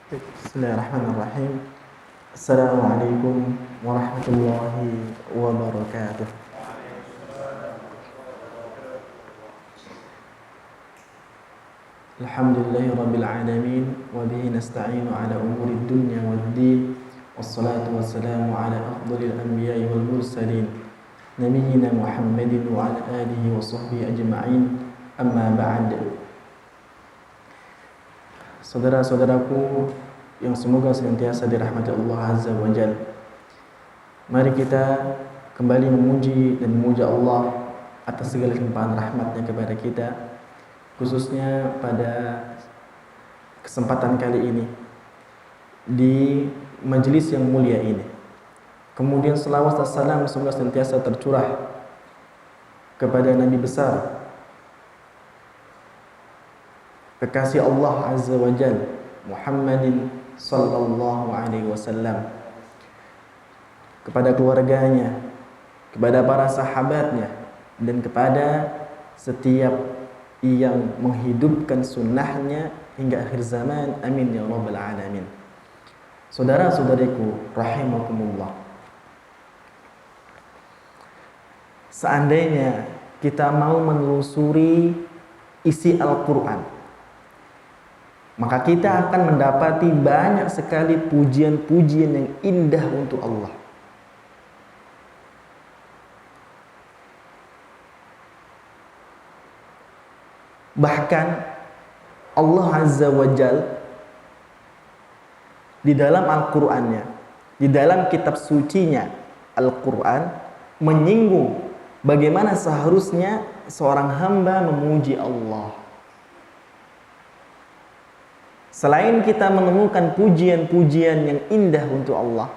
Bismillahirrahmanirrahim. Assalamualaikum warahmatullahi wabarakatuh. Alhamdulillahi rabbil alamin wa bihi nasta'inu ala umuri dunya waddin. Wassalatu wassalamu ala afdalil anbiya'i wal mursalin nabiyyina Muhammadin wa ala alihi wa sahbihi ajma'in. Amma ba'd. Saudara-saudaraku yang semoga senantiasa dirahmati Allah Azza wa Jalla, mari kita kembali memuji dan memuja Allah atas segala limpahan rahmatnya kepada kita, khususnya pada kesempatan kali ini di majelis yang mulia ini. Kemudian selawat dan salam semoga senantiasa tercurah kepada Nabi besar, kekasih Allah Azza wa Jalla, Muhammadin sallallahu alaihi wasallam, kepada keluarganya, kepada para sahabatnya, dan kepada setiap yang menghidupkan sunnahnya hingga akhir zaman. Amin ya rabbal alamin. Saudara-saudariku rahimakumullah, seandainya kita mau menelusuri isi Al-Quran, maka kita akan mendapati banyak sekali pujian-pujian yang indah untuk Allah. Bahkan Allah Azza wa Jalla di dalam Al-Qur'annya, di dalam kitab sucinya Al-Quran, menyinggung bagaimana seharusnya seorang hamba memuji Allah. Selain kita menemukan pujian-pujian yang indah untuk Allah,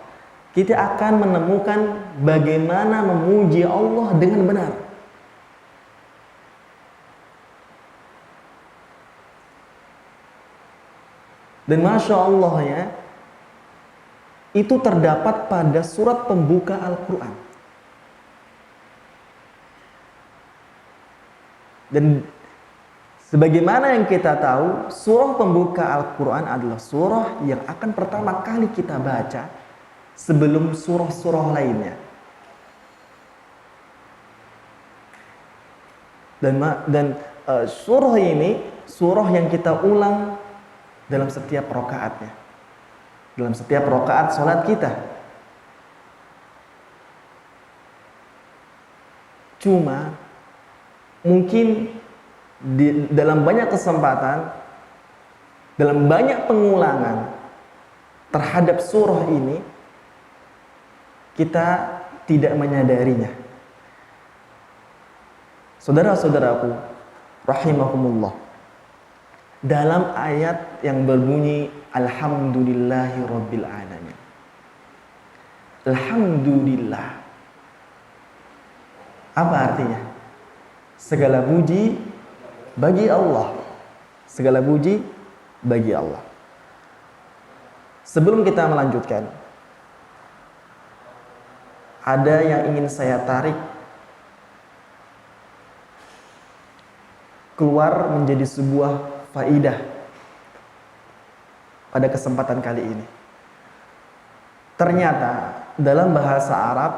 kita akan menemukan bagaimana memuji Allah dengan benar. Dan Masya Allah ya, itu terdapat pada surat pembuka Al-Quran. Dan sebagaimana yang kita tahu, surah pembuka Al-Quran adalah surah yang akan pertama kali kita baca sebelum surah-surah lainnya. Dan surah ini surah yang kita ulang dalam setiap rakaatnya, dalam setiap rakaat salat kita. Cuma mungkin dalam banyak kesempatan, dalam banyak pengulangan terhadap surah ini, kita tidak menyadarinya. Saudara-saudaraku rahimakumullah, dalam ayat yang berbunyi Alhamdulillahi Rabbil Alamin, Alhamdulillah, apa artinya? Segala puji bagi Allah. Segala puji bagi Allah. Sebelum kita melanjutkan, ada yang ingin saya tarik keluar menjadi sebuah faidah pada kesempatan kali ini. Ternyata dalam bahasa Arab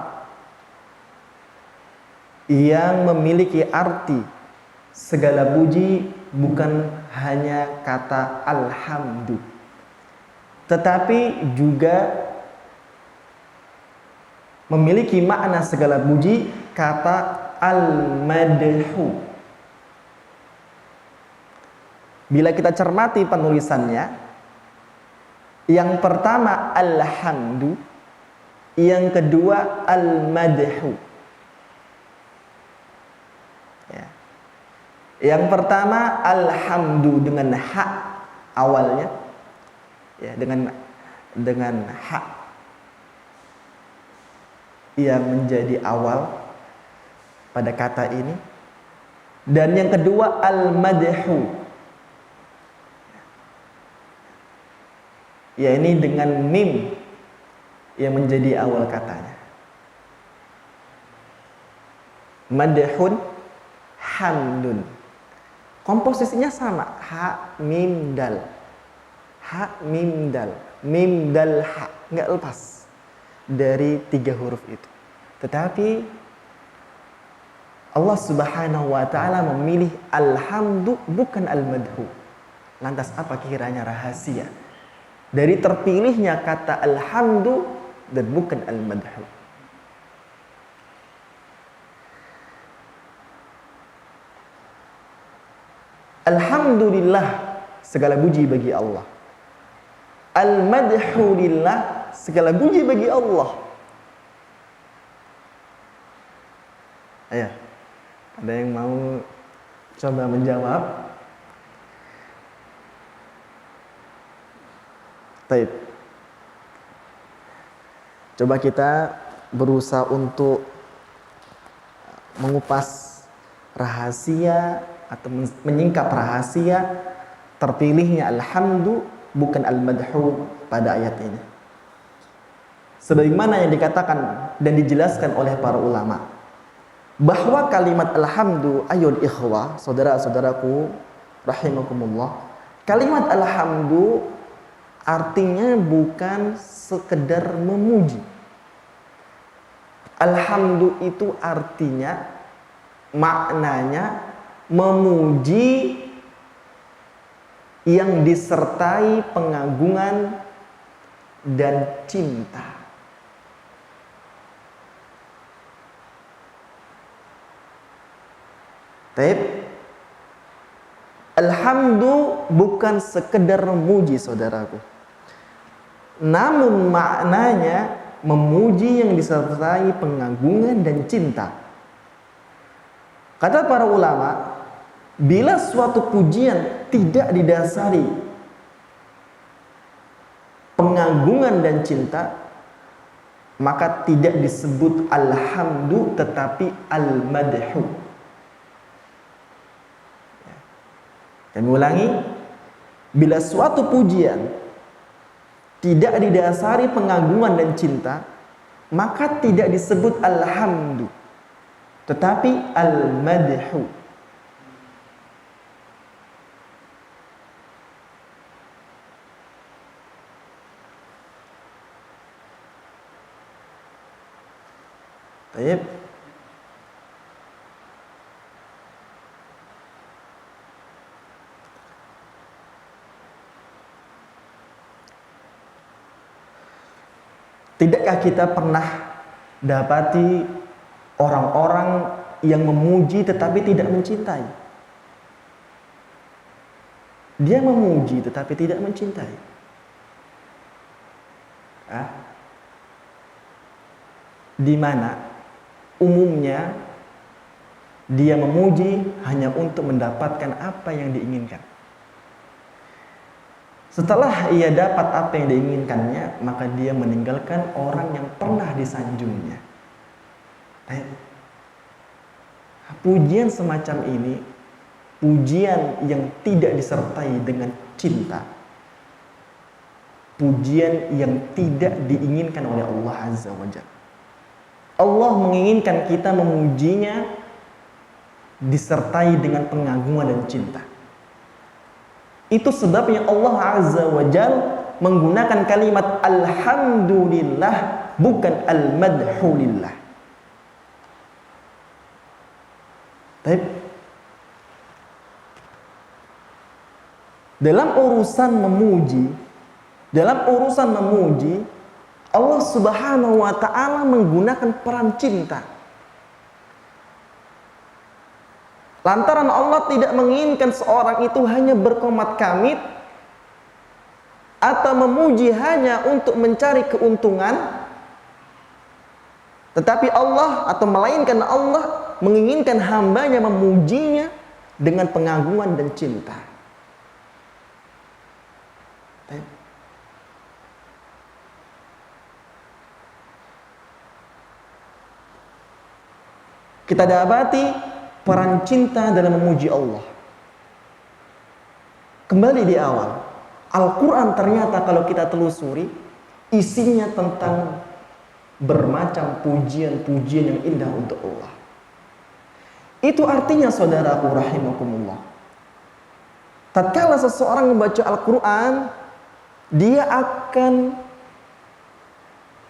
yang memiliki arti segala puji bukan hanya kata alhamdu, tetapi juga memiliki makna segala puji kata al-madhu. Bila kita cermati penulisannya, yang pertama alhamdu, yang kedua al-madhu. Yang pertama alhamdu dengan hak awalnya, ya, dengan hak yang menjadi awal pada kata ini. Dan yang kedua al-madhu, ya, ini dengan mim yang menjadi awal katanya. Madhun hamdun. Komposisinya sama, ha mim dal. Ha, mim, dal. Mim, dal, ha. Nggak lepas dari 3 huruf itu. Tetapi Allah Subhanahu wa ta'ala memilih alhamdu bukan al-madhu. Lantas apa kiranya rahasia dari terpilihnya kata alhamdu dan bukan al-madhu? Alhamdulillah, segala puji bagi Allah. Al-madhu lillah, segala puji bagi Allah. Ayo, ada yang mau coba menjawab? Baik. Coba kita berusaha untuk mengupas rahasia atau menyingkap rahasia terpilihnya alhamdu bukan al-madhu pada ayat ini. Sebagaimana yang dikatakan dan dijelaskan oleh para ulama, bahwa kalimat alhamdu, ayol ikhwah, saudara-saudaraku rahimakumullah, kalimat alhamdu artinya bukan sekedar memuji. Alhamdu itu artinya, maknanya memuji yang disertai pengagungan dan cinta. Taib. Alhamdu bukan sekedar memuji, saudaraku. Namun maknanya memuji yang disertai pengagungan dan cinta. Kata para ulama, bila suatu pujian tidak didasari pengagungan dan cinta, maka tidak disebut alhamdu tetapi al-madhu. Kami ulangi, bila suatu pujian tidak didasari pengagungan dan cinta, maka tidak disebut alhamdu tetapi al-madhu. Baik. Tidakkah kita pernah dapati orang-orang yang memuji tetapi tidak mencintai? Dia memuji tetapi tidak mencintai. Di mana umumnya dia memuji hanya untuk mendapatkan apa yang diinginkan. Setelah ia dapat apa yang diinginkannya, maka dia meninggalkan orang yang pernah disanjungnya. Pujian semacam ini, pujian yang tidak disertai dengan cinta, pujian yang tidak diinginkan oleh Allah Azza wa Jalla. Allah menginginkan kita memujinya disertai dengan pengagungan dan cinta. Itu sebabnya Allah Azza wa Jalla menggunakan kalimat alhamdulillah bukan al-madhu lillah. Baik. Dalam urusan memuji, Allah Subhanahu wa ta'ala menggunakan peran cinta. Lantaran Allah tidak menginginkan seorang itu hanya berkomat kamit atau memuji hanya untuk mencari keuntungan, tetapi melainkan Allah menginginkan hambanya memujinya dengan pengagungan dan cinta. Kita dapati peran cinta dalam memuji Allah. Kembali di awal, Al-Quran ternyata kalau kita telusuri, isinya tentang bermacam pujian-pujian yang indah untuk Allah. Itu artinya, saudaraku rahimakumullah, tatkala seseorang membaca Al-Quran, dia akan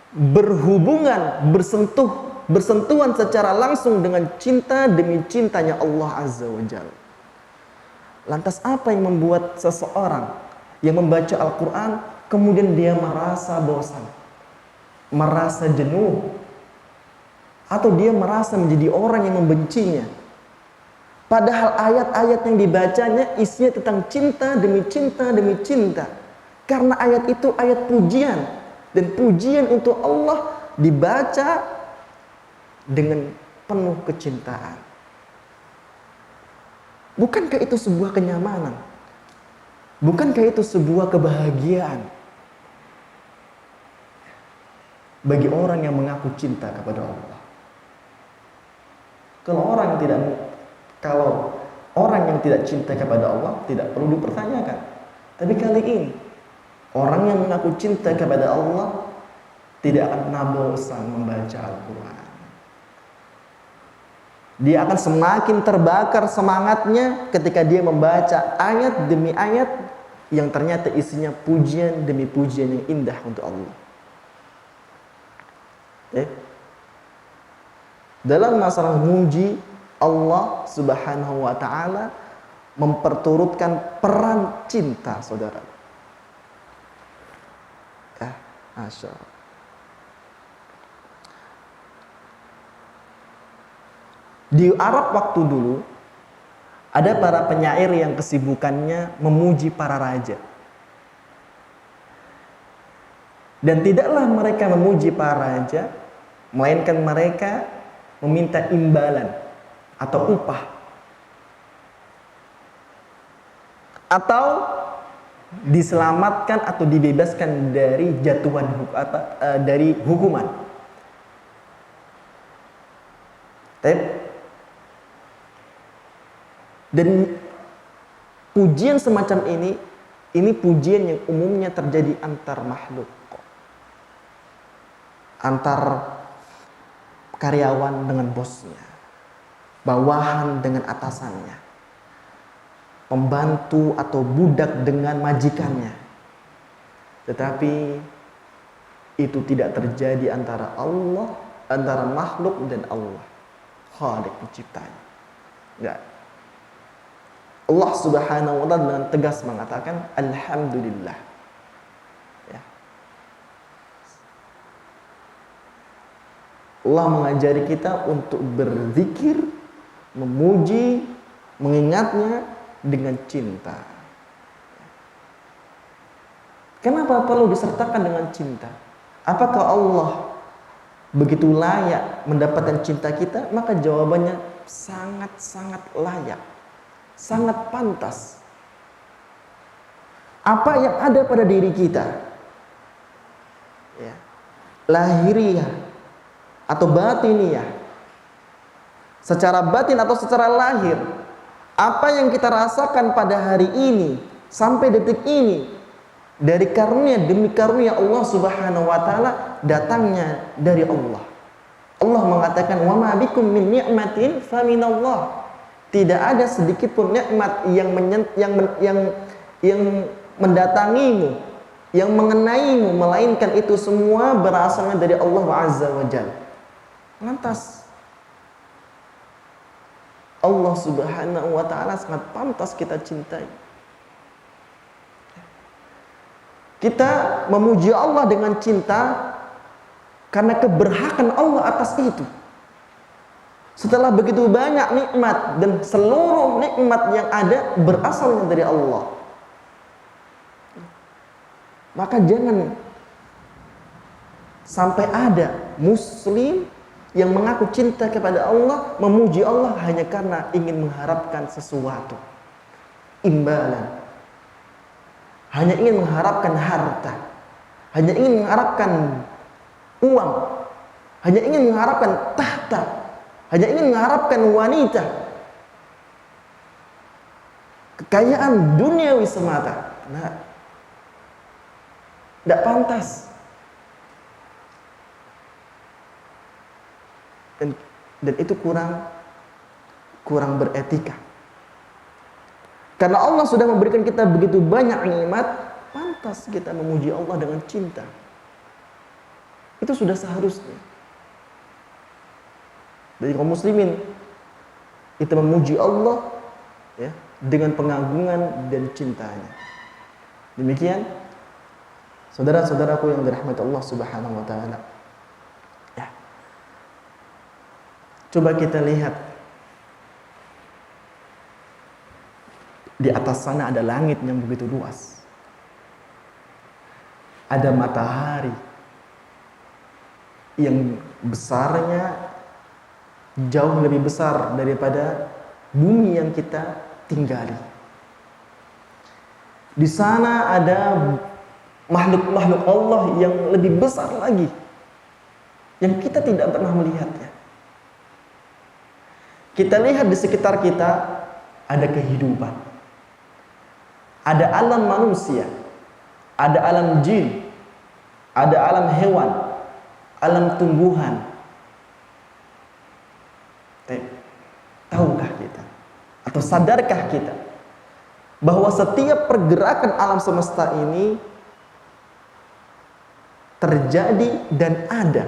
berhubungan, bersentuhan secara langsung dengan cinta demi cintanya Allah Azza wa Jalla. Lantas apa yang membuat seseorang yang membaca Al-Quran kemudian dia merasa bosan, merasa jenuh, atau dia merasa menjadi orang yang membencinya? Padahal ayat-ayat yang dibacanya isinya tentang cinta demi cinta demi cinta. Karena ayat itu ayat pujian, dan pujian untuk Allah dibaca dengan penuh kecintaan. Bukankah itu sebuah kenyamanan? Bukankah itu sebuah kebahagiaan bagi orang yang mengaku cinta kepada Allah? Kalau orang yang tidak cinta kepada Allah tidak perlu dipertanyakan. Tapi kali ini orang yang mengaku cinta kepada Allah tidak akan pernah bosan membaca Al-Quran. Dia akan semakin terbakar semangatnya ketika dia membaca ayat demi ayat yang ternyata isinya pujian demi pujian yang indah untuk Allah. Dalam masalah muji Allah Subhanahu wa ta'ala memperturutkan peran cinta, saudara. Masya Allah. Di Arab waktu dulu ada para penyair yang kesibukannya memuji para raja. Dan tidaklah mereka memuji para raja, melainkan mereka meminta imbalan atau upah, atau diselamatkan atau dibebaskan dari jatuhan dari hukuman. Dan pujian semacam ini pujian yang umumnya terjadi antar makhluk, antar karyawan dengan bosnya, bawahan dengan atasannya, pembantu atau budak dengan majikannya. Tetapi itu tidak terjadi antara Allah, antara makhluk dan Allah, Khalik penciptanya. Enggak. Allah Subhanahu wa ta'ala dengan tegas mengatakan alhamdulillah. Ya. Allah mengajari kita untuk berzikir, memuji, mengingatnya dengan cinta. Kenapa perlu disertakan dengan cinta? Apakah Allah begitu layak mendapatkan cinta kita? Maka jawabannya sangat-sangat layak, sangat pantas. Apa yang ada pada diri kita, ya, lahiriah atau batiniah, secara batin atau secara lahir, apa yang kita rasakan pada hari ini sampai detik ini dari karunia demi karunia Allah Subhanahu wa ta'ala, datangnya dari Allah. Allah mengatakan wa ma bikum min ni'matin fa minallah. Tidak ada sedikit pun nikmat yang mendatangimu, yang mengenaimu, melainkan itu semua berasalnya dari Allah Azza wa Jalla. Lantas Allah Subhanahu wa ta'ala sangat pantas kita cintai. Kita memuji Allah dengan cinta karena keberhakan Allah atas itu. Setelah begitu banyak nikmat, dan seluruh nikmat yang ada berasalnya dari Allah, maka jangan sampai ada muslim yang mengaku cinta kepada Allah, memuji Allah hanya karena ingin mengharapkan sesuatu, imbalan, hanya ingin mengharapkan harta, hanya ingin mengharapkan uang, hanya ingin mengharapkan tahta, hanya ingin mengharapkan wanita, kekayaan duniawi semata. Nah, tidak pantas. Dan itu kurang beretika. Karena Allah sudah memberikan kita begitu banyak nikmat, pantas pantas kita memuji Allah dengan cinta. Itu sudah seharusnya. Dari kaum muslimin kita memuji Allah ya, dengan pengagungan dan cintanya. Demikian saudara-saudaraku yang dirahmati Allah Subhanahu wa taala. Ya. Coba kita lihat di atas sana ada langit yang begitu luas. Ada matahari yang besarnya jauh lebih besar daripada bumi yang kita tinggali. Di sana ada makhluk-makhluk Allah yang lebih besar lagi yang kita tidak pernah melihatnya. Kita lihat di sekitar kita ada kehidupan. Ada alam manusia, ada alam jin, ada alam hewan, alam tumbuhan. Tahukah kita atau sadarkah kita bahwa setiap pergerakan alam semesta ini terjadi dan ada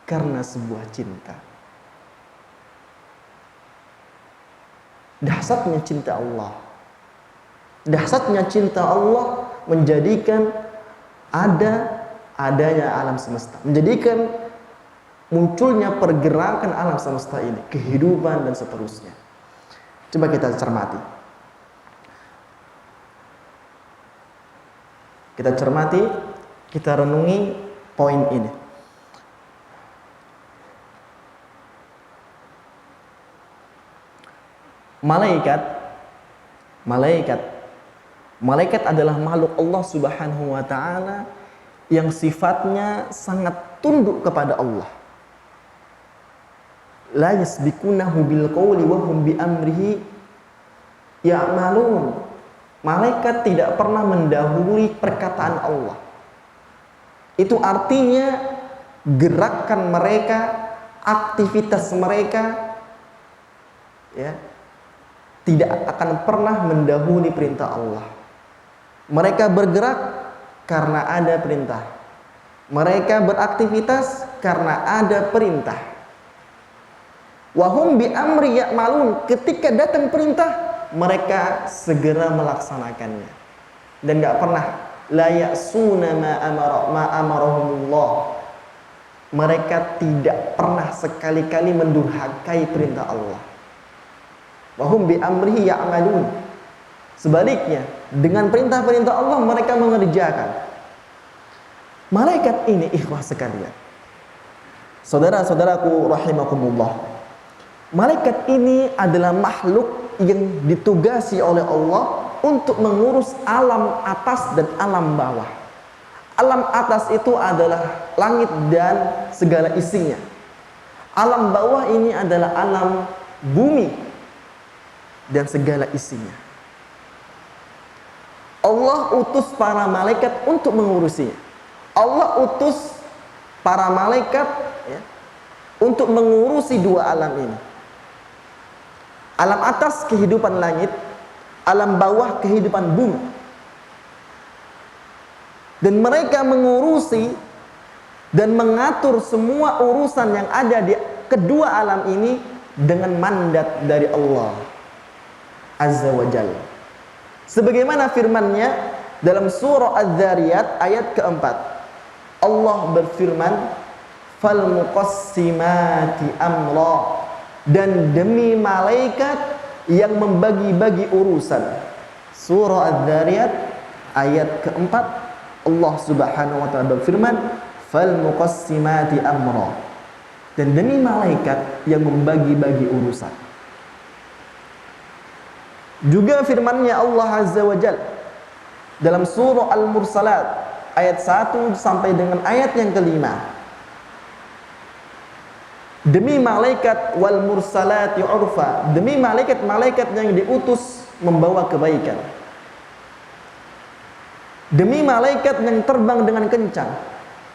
karena sebuah cinta. Dahsyatnya cinta Allah. Dahsyatnya cinta Allah menjadikan adanya alam semesta, menjadikan munculnya pergerakan alam semesta ini, kehidupan dan seterusnya. Coba kita cermati. Kita renungi poin ini. Malaikat adalah makhluk Allah Subhanahu wa taala yang sifatnya sangat tunduk kepada Allah. La yasbikunahu bil qawli wa hum bi amrihi ya'malun. Malaikat tidak pernah mendahului perkataan Allah. Itu artinya gerakan mereka, aktivitas mereka ya, tidak akan pernah mendahului perintah Allah. Mereka bergerak karena ada perintah. Mereka beraktivitas karena ada perintah. Wahum bi amri ya'malun, ketika datang perintah mereka segera melaksanakannya dan nggak pernah la ya'suna ma amarahumullah. Mereka tidak pernah sekali-kali mendurhakai perintah Allah. Wahum bi amrihi ya'malun. Sebaliknya, dengan perintah-perintah Allah mereka mengerjakan. Malaikat ini ikhwah sekalian, saudara-saudaraku rahimakumullah, malaikat ini adalah makhluk yang ditugasi oleh Allah untuk mengurus alam atas dan alam bawah. Alam atas itu adalah langit dan segala isinya. Alam bawah ini adalah alam bumi dan segala isinya. Allah utus para malaikat untuk mengurusinya. Allah utus para malaikat ya, untuk mengurusi dua alam ini. Alam atas kehidupan langit, alam bawah kehidupan bumi. Dan mereka mengurusi dan mengatur semua urusan yang ada di kedua alam ini dengan mandat dari Allah Azza wa Jalla. Sebagaimana firman-Nya dalam surah Az-Zariyat ayat keempat. Allah berfirman, "Fal muqassimati amra." Dan demi malaikat yang membagi-bagi urusan. Surah Az-Zariyat ayat keempat, Allah Subhanahu wa taala berfirman, "Fal muqassimati amra." Dan demi malaikat yang membagi-bagi urusan. Juga firman-Nya Allah Azza wa Jalla dalam surah Al-Mursalat ayat 1 sampai dengan ayat yang kelima. Demi malaikat wal mursalati urfa, demi malaikat-malaikat yang diutus membawa kebaikan. Demi malaikat yang terbang dengan kencang.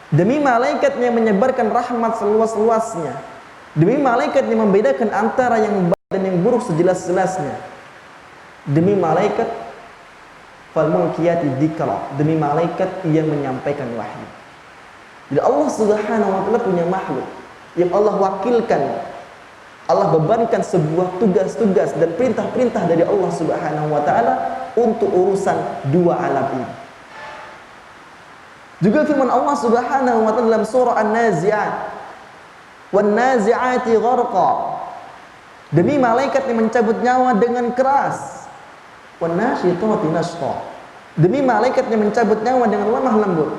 Demi malaikat yang menyebarkan rahmat seluas-luasnya. Demi malaikat yang membedakan antara yang baik dan yang buruk sejelas-jelasnya. Demi malaikat fal mulkiyati dzikra, demi malaikat yang menyampaikan wahyu. Jadi Allah Subhanahu wa taala punya makhluk yang Allah wakilkan, Allah bebankan sebuah tugas-tugas dan perintah-perintah dari Allah Subhanahu wa taala untuk urusan dua alam ini. Juga firman Allah Subhanahu wa taala dalam surah An-Nazi'at, "Wan nazi'ati gharqa." Demi malaikat yang mencabut nyawa dengan keras. "Wan nasyitati nashta." Demi malaikat yang mencabut nyawa dengan lemah lembut.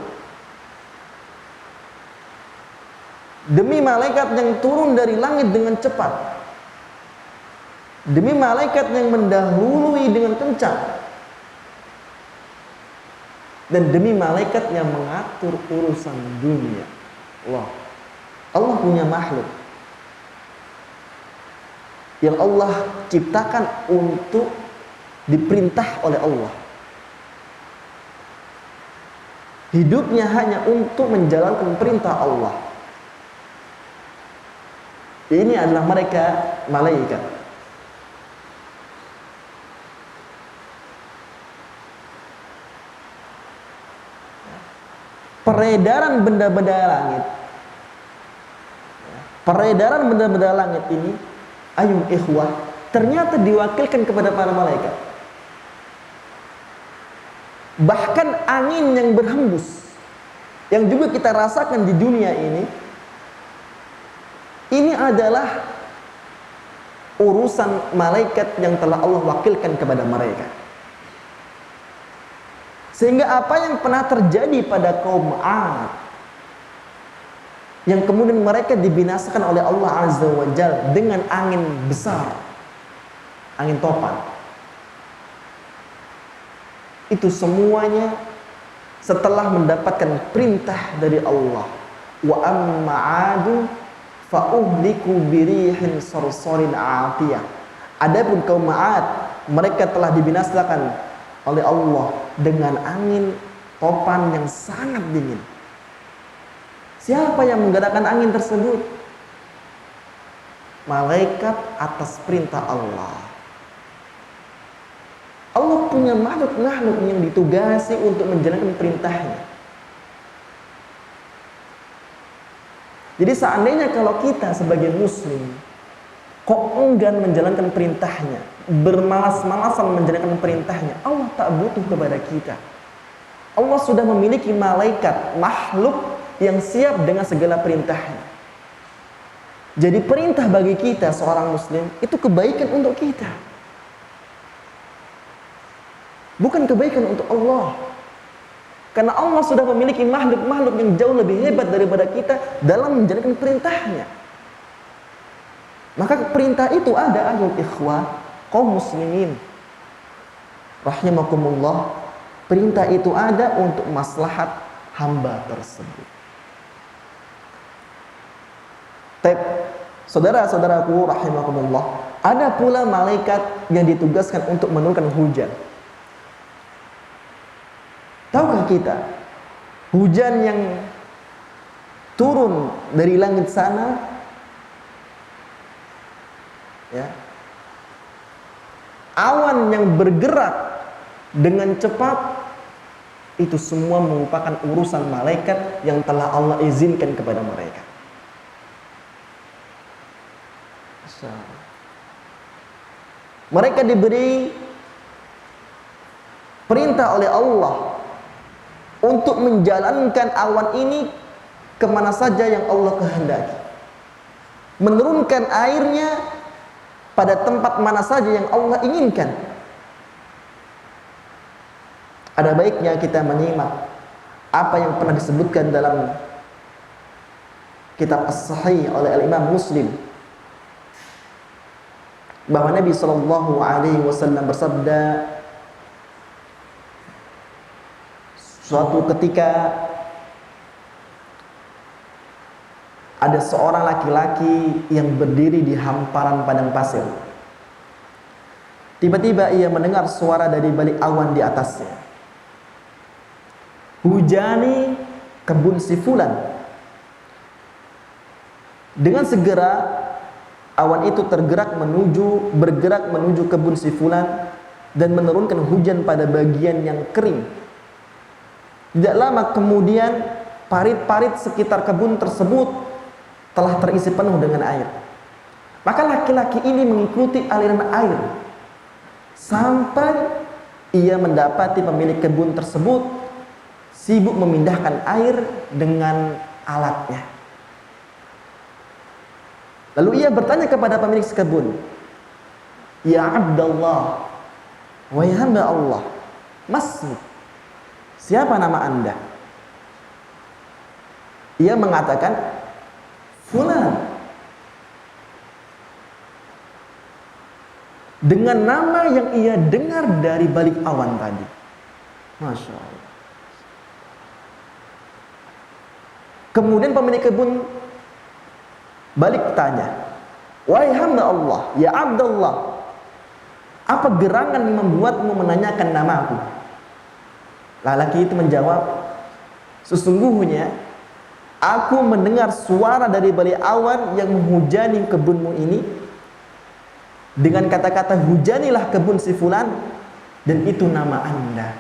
Demi malaikat yang turun dari langit dengan cepat. Demi malaikat yang mendahului dengan kencang. Dan demi malaikat yang mengatur urusan dunia. Allah punya makhluk yang Allah ciptakan untuk diperintah oleh Allah. Hidupnya hanya untuk menjalankan perintah Allah. Ini adalah mereka malaikat. Peredaran benda-benda langit, peredaran benda-benda langit ini, ayuh ikhwah, ternyata diwakilkan kepada para malaikat. Bahkan angin yang berhembus, yang juga kita rasakan di dunia ini adalah urusan malaikat yang telah Allah wakilkan kepada mereka. Sehingga apa yang pernah terjadi pada kaum 'Ad, yang kemudian mereka dibinasakan oleh Allah Azza wa Jalla dengan angin besar, angin topan, itu semuanya setelah mendapatkan perintah dari Allah. Wa amma 'adu fa uhliku birihin sarsarin 'atiyah. Adapun kaum 'Ad, mereka telah dibinasakan oleh Allah dengan angin topan yang sangat dingin. Siapa yang menggerakkan angin tersebut? Malaikat atas perintah Allah. Allah punya makhluk-makhluk yang ditugasi untuk menjalankan perintahnya. Jadi seandainya kalau kita sebagai muslim kok enggan menjalankan perintahnya, bermalas-malasan menjalankan perintahnya, Allah tak butuh kepada kita. Allah sudah memiliki malaikat, makhluk yang siap dengan segala perintahnya. Jadi perintah bagi kita seorang muslim itu kebaikan untuk kita, bukan kebaikan untuk Allah. Karena Allah sudah memiliki makhluk-makhluk yang jauh lebih hebat daripada kita dalam menjalankan perintahnya. Maka perintah itu ada, ayol ikhwah, kaum muslimin rahimakumullah, perintah itu ada untuk maslahat hamba tersebut. Saudara-saudaraku rahimakumullah, ada pula malaikat yang ditugaskan untuk menurunkan hujan. Tahukah kita, hujan yang turun dari langit sana, ya, awan yang bergerak dengan cepat, itu semua merupakan urusan malaikat yang telah Allah izinkan kepada mereka. Mereka diberi perintah oleh Allah untuk menjalankan awan ini kemana saja yang Allah kehendaki, menurunkan airnya pada tempat mana saja yang Allah inginkan. Ada baiknya kita menyimak apa yang pernah disebutkan dalam kitab As-Sahih oleh Al-Imam Muslim, bahwa Nabi SAW bersabda, suatu ketika ada seorang laki-laki yang berdiri di hamparan padang pasir. Tiba-tiba ia mendengar suara dari balik awan di atasnya. Hujani kebun si fulan. Dengan segera awan itu bergerak menuju kebun si fulan, dan menurunkan hujan pada bagian yang kering. Tidak lama kemudian parit-parit sekitar kebun tersebut telah terisi penuh dengan air. Maka laki-laki ini mengikuti aliran air sampai ia mendapati pemilik kebun tersebut sibuk memindahkan air dengan alatnya. Lalu ia bertanya kepada pemilik kebun, "Ya Abdullah, wahai hamba Allah, masmu, siapa nama anda?" Ia mengatakan, "Fulan." Dengan nama yang ia dengar dari balik awan tadi. Masya Allah. Kemudian pemilik kebun balik tanya, "Wahai hamba Allah, ya Abdullah, apa gerangan yang membuatmu menanyakan namaku?" Lelaki itu menjawab, "Sesungguhnya aku mendengar suara dari balik awan yang menghujani kebunmu ini dengan kata-kata, 'Hujanilah kebun si fulan,' dan itu nama anda.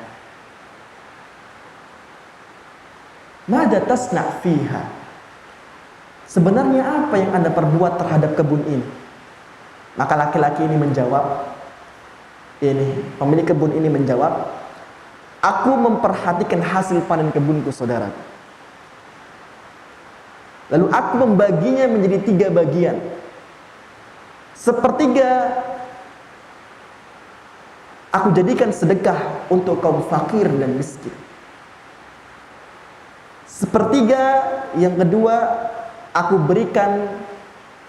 Mada tasna' fiha? Sebenarnya apa yang anda perbuat terhadap kebun ini?" Maka laki-laki ini menjawab, pemilik kebun ini menjawab, "Aku memperhatikan hasil panen kebunku, saudara. Lalu aku membaginya menjadi 3 bagian. Sepertiga aku jadikan sedekah untuk kaum fakir dan miskin. Sepertiga yang kedua aku berikan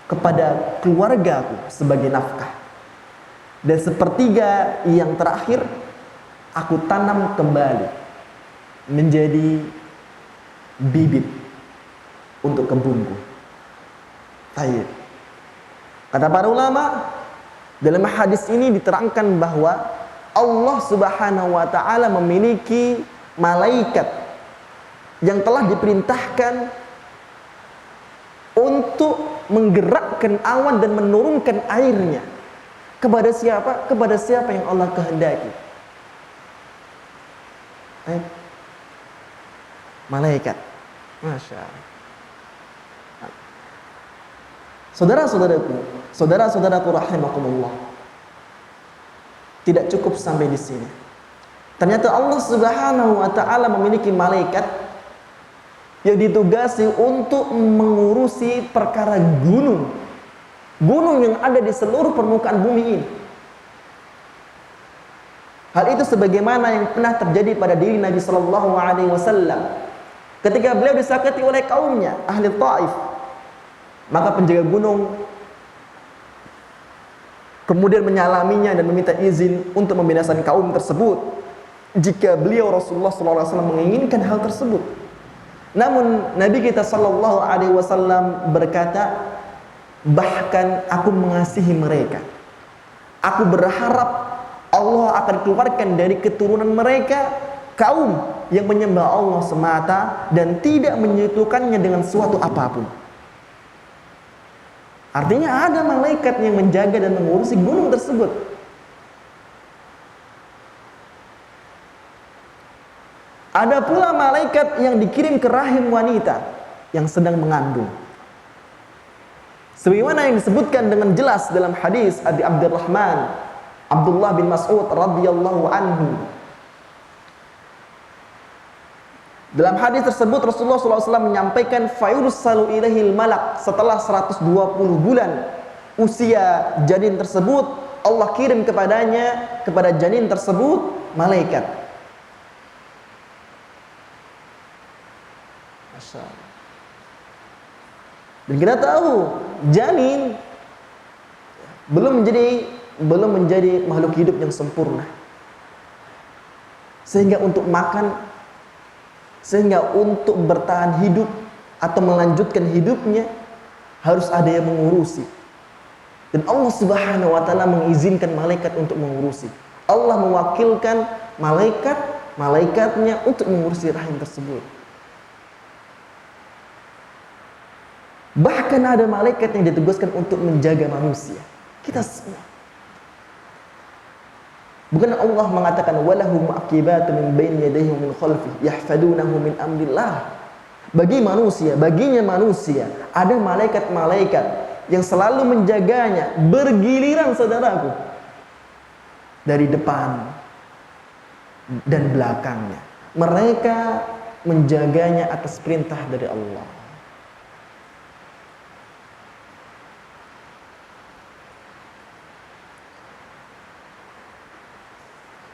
kepada keluargaku sebagai nafkah. Dan sepertiga yang terakhir aku tanam kembali menjadi bibit untuk kebunku." Baik. Kata para ulama, dalam hadis ini diterangkan bahwa Allah Subhanahu wa taala memiliki malaikat yang telah diperintahkan untuk menggerakkan awan dan menurunkan airnya. Kepada siapa? Kepada siapa yang Allah kehendaki. Malaikat. Masya Allah. Saudara-saudaraku rahimakumullah. Tidak cukup sampai di sini. Ternyata Allah Subhanahu wa taala memiliki malaikat yang ditugasi untuk mengurusi perkara gunung yang ada di seluruh permukaan bumi ini. Hal itu sebagaimana yang pernah terjadi pada diri Nabi sallallahu alaihi wasallam ketika beliau disakiti oleh kaumnya ahli Taif. Maka penjaga gunung kemudian menyalaminya dan meminta izin untuk membinasakan kaum tersebut jika beliau Rasulullah SAW menginginkan hal tersebut. Namun Nabi kita Sallallahu Alaihi Wasallam berkata, "Bahkan aku mengasihi mereka. Aku berharap Allah akan keluarkan dari keturunan mereka kaum yang menyembah Allah semata dan tidak menyekutukannya dengan suatu apapun." Artinya ada malaikat yang menjaga dan mengurusi gunung tersebut. Ada pula malaikat yang dikirim ke rahim wanita yang sedang mengandung. Sebagaimana yang disebutkan dengan jelas dalam hadis Abi Abdurrahman Abdullah bin Mas'ud radhiyallahu anhu. Dalam hadis tersebut Rasulullah SAW menyampaikan, "Fayursalu ilaihil malak," setelah 120 bulan usia janin tersebut, Allah kirim kepada janin tersebut malaikat. Masya Allah. Dan kita tahu janin belum menjadi makhluk hidup yang sempurna, sehingga untuk makan, sehingga untuk bertahan hidup atau melanjutkan hidupnya harus ada yang mengurusi. Dan Allah Subhanahu wa taala mengizinkan malaikat untuk mengurusi. Allah mewakilkan malaikatnya untuk mengurusi rahim tersebut. Bahkan ada malaikat yang ditugaskan untuk menjaga manusia. Kita semua. Bukan Allah mengatakan walahu mu'aqibatu min baini yadayhi min khalfihi yahfadunahu min amrillah. Baginya manusia ada malaikat-malaikat yang selalu menjaganya bergiliran, saudaraku, dari depan dan belakangnya. Mereka menjaganya atas perintah dari Allah.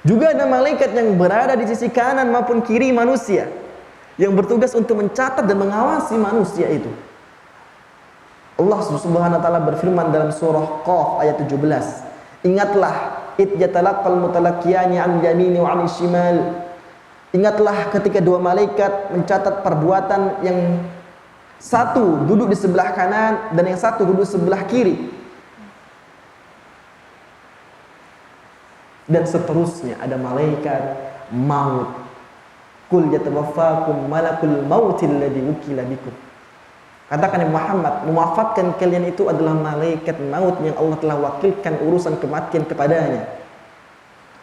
Juga ada malaikat yang berada di sisi kanan maupun kiri manusia, yang bertugas untuk mencatat dan mengawasi manusia itu. Allah Subhanahu wa taala berfirman dalam surah Qaf ayat 17. Ingatlah id yatalaqal mutalaqiyani an yamini wa 'an shimal. Ingatlah ketika dua malaikat mencatat perbuatan, yang satu duduk di sebelah kanan dan yang satu duduk sebelah kiri. Dan seterusnya ada malaikat maut. Qul yatawaffakum malakul mautil ladzi wukila bikum. Katakan ya Muhammad, mewafatkan kalian itu adalah malaikat maut yang Allah telah wakilkan urusan kematian kepadanya.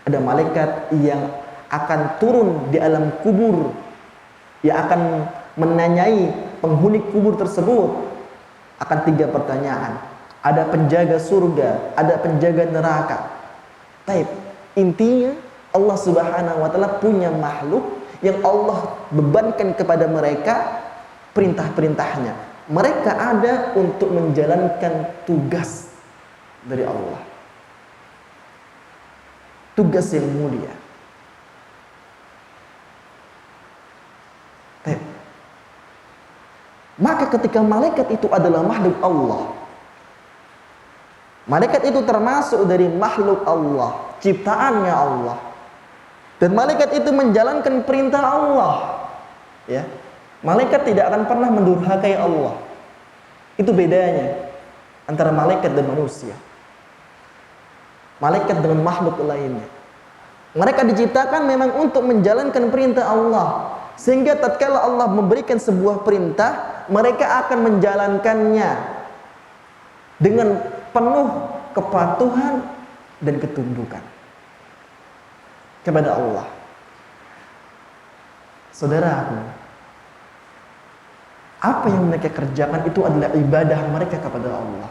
Ada malaikat yang akan turun di alam kubur, yang akan menanyai penghuni kubur tersebut akan 3 pertanyaan. Ada penjaga surga, ada penjaga neraka. Taib. Intinya Allah Subhanahu wa taala punya makhluk yang Allah bebankan kepada mereka perintah-perintahnya. Mereka ada untuk menjalankan tugas dari Allah. Tugas yang mulia. Maka ketika malaikat itu adalah makhluk Allah, malaikat itu termasuk dari makhluk Allah, ciptaannya Allah, dan malaikat itu menjalankan perintah Allah, ya. Malaikat tidak akan pernah mendurhakai Allah. Itu bedanya antara malaikat dan manusia. Malaikat dengan makhluk lainnya, mereka diciptakan memang untuk menjalankan perintah Allah, sehingga tatkala Allah memberikan sebuah perintah, mereka akan menjalankannya dengan penuh kepatuhan dan ketundukan kepada Allah. Saudaraku, apa yang mereka kerjakan itu adalah ibadah mereka kepada Allah.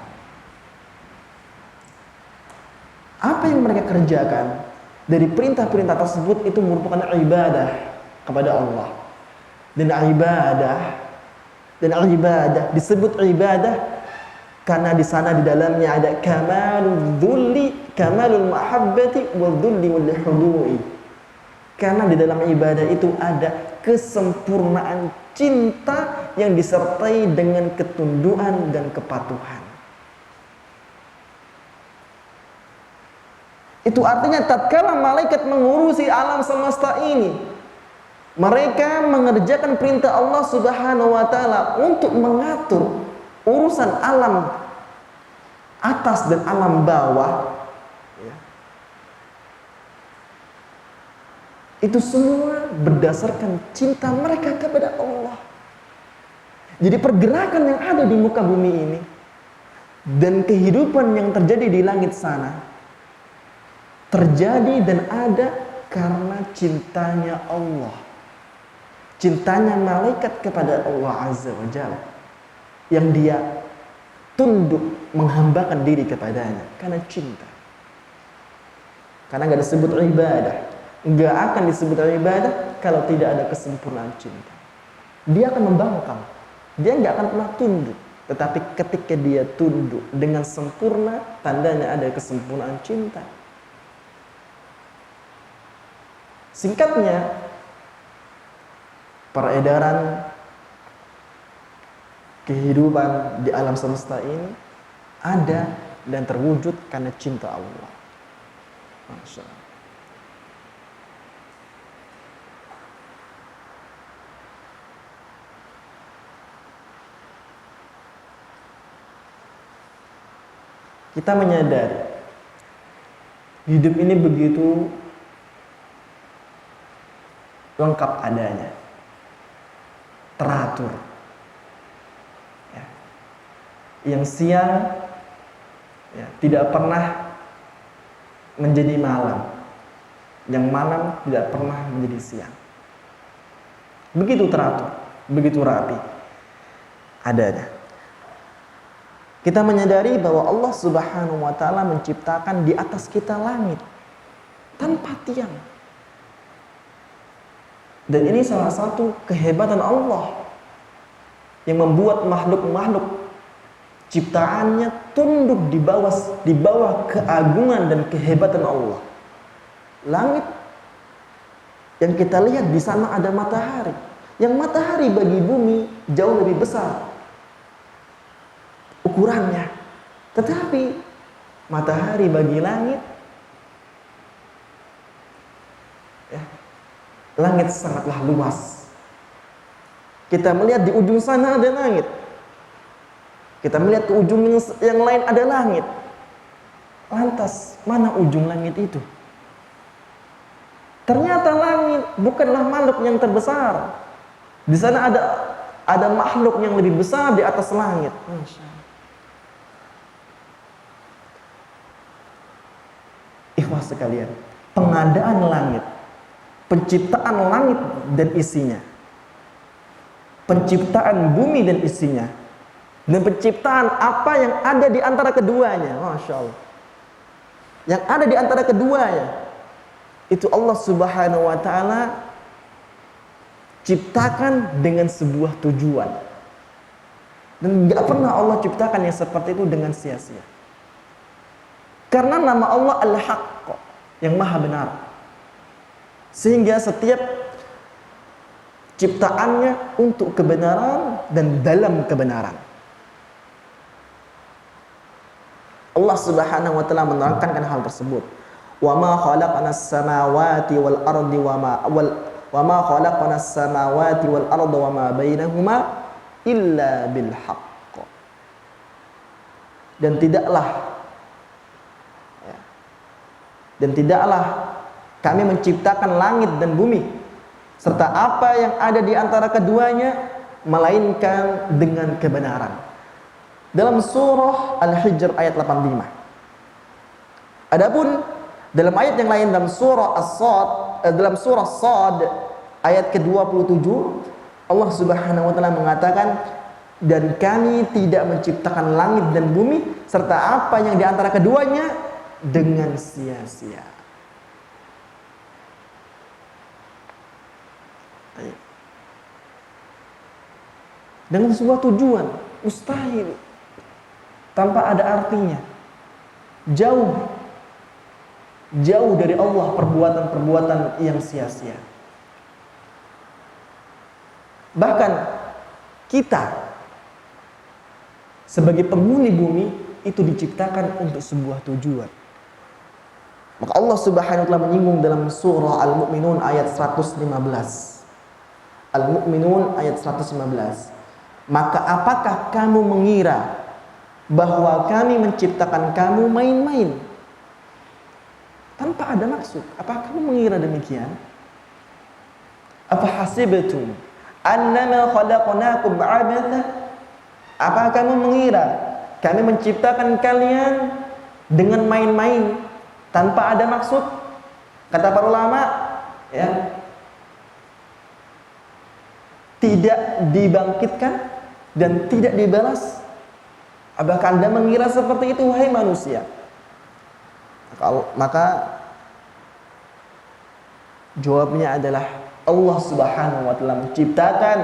Apa yang mereka kerjakan dari perintah-perintah tersebut itu merupakan ibadah kepada Allah. Dan ibadah disebut ibadah karena di sana di dalamnya ada kamalul dzulli, kamalul mahabbati wal dzulli wal hudu'i. Karena di dalam ibadah itu ada kesempurnaan cinta yang disertai dengan ketundukan dan kepatuhan. Itu artinya tatkala malaikat mengurusi alam semesta ini, mereka mengerjakan perintah Allah Subhanahu wa taala untuk mengatur urusan alam atas dan alam bawah, ya. Itu semua berdasarkan cinta mereka kepada Allah. Jadi pergerakan yang ada di muka bumi ini dan kehidupan yang terjadi di langit sana terjadi dan ada karena cintanya Allah, cintanya malaikat kepada Allah Azza wa Jalla, yang dia tunduk menghambakan diri kepadanya karena cinta. Karena gak disebut ibadah, gak akan disebut ibadah kalau tidak ada kesempurnaan cinta. Dia akan membangkang, dia gak akan pernah tunduk. Tetapi ketika dia tunduk dengan sempurna, tandanya ada kesempurnaan cinta. Singkatnya, peredaran kehidupan di alam semesta ini ada dan terwujud karena cinta Allah. Masya Allah. Kita menyadari hidup ini begitu lengkap adanya, teratur. Yang siang ya, tidak pernah menjadi malam, yang malam tidak pernah menjadi siang. Begitu teratur, begitu rapi adanya. Kita menyadari bahwa Allah Subhanahu wa taala menciptakan di atas kita langit tanpa tiang. Dan ini salah satu kehebatan Allah yang membuat makhluk-makhluk ciptaannya tunduk di bawah keagungan dan kehebatan Allah. Langit yang kita lihat di sana ada matahari. Yang matahari bagi bumi jauh lebih besar ukurannya. Tetapi matahari bagi langit, ya, langit sangatlah luas. Kita melihat di ujung sana ada langit. Kita melihat ke ujung yang lain ada langit. Lantas, mana ujung langit itu? Ternyata langit bukanlah makhluk yang terbesar. Di sana ada makhluk yang lebih besar di atas langit. Masya Allah. Ikhwah sekalian, pengadaan langit, penciptaan langit dan isinya, penciptaan bumi dan isinya, dan penciptaan apa yang ada di antara keduanya. Masya Allah. Yang ada di antara keduanya itu Allah Subhanahu wa taala ciptakan dengan sebuah tujuan. Dan gak pernah Allah ciptakan yang seperti itu dengan sia-sia. Karena nama Allah Al-Haqq, yang maha benar. Sehingga setiap ciptaannya untuk kebenaran dan dalam kebenaran. Allah Subhanahu wa taala menerangkan hal tersebut. Wa ma khalaqnas samawati wal ardi wa ma khalaqnas samawati wal arda wa ma bainahuma illa bil haqq. Dan tidaklah kami menciptakan langit dan bumi serta apa yang ada di antara keduanya melainkan dengan kebenaran. Dalam surah Al-Hijr ayat 85. Adapun dalam ayat yang lain dalam surah As-Sad ayat ke-27 Allah Subhanahu wa taala mengatakan, dan kami tidak menciptakan langit dan bumi serta apa yang di antara keduanya dengan sia-sia. Dengan sebuah tujuan, mustahil tanpa ada artinya. Jauh dari Allah perbuatan-perbuatan yang sia-sia. Bahkan kita sebagai penghuni bumi itu diciptakan untuk sebuah tujuan. Maka Allah Subhanahu wa taala menyinggung dalam surah Al-Mu'minun ayat 115. Al-Mu'minun ayat 115. Maka apakah kamu mengira bahwa kami menciptakan kamu main-main tanpa ada maksud? Apakah kamu mengira demikian? Apa hasibtum annama khalaqnakum 'abatha? Apakah kamu mengira kami menciptakan kalian dengan main-main tanpa ada maksud? Kata para ulama, ya, tidak dibangkitkan dan tidak dibalas. Apakah Anda mengira seperti itu, wahai manusia? Maka jawabnya adalah Allah Subhanahu wa taala menciptakan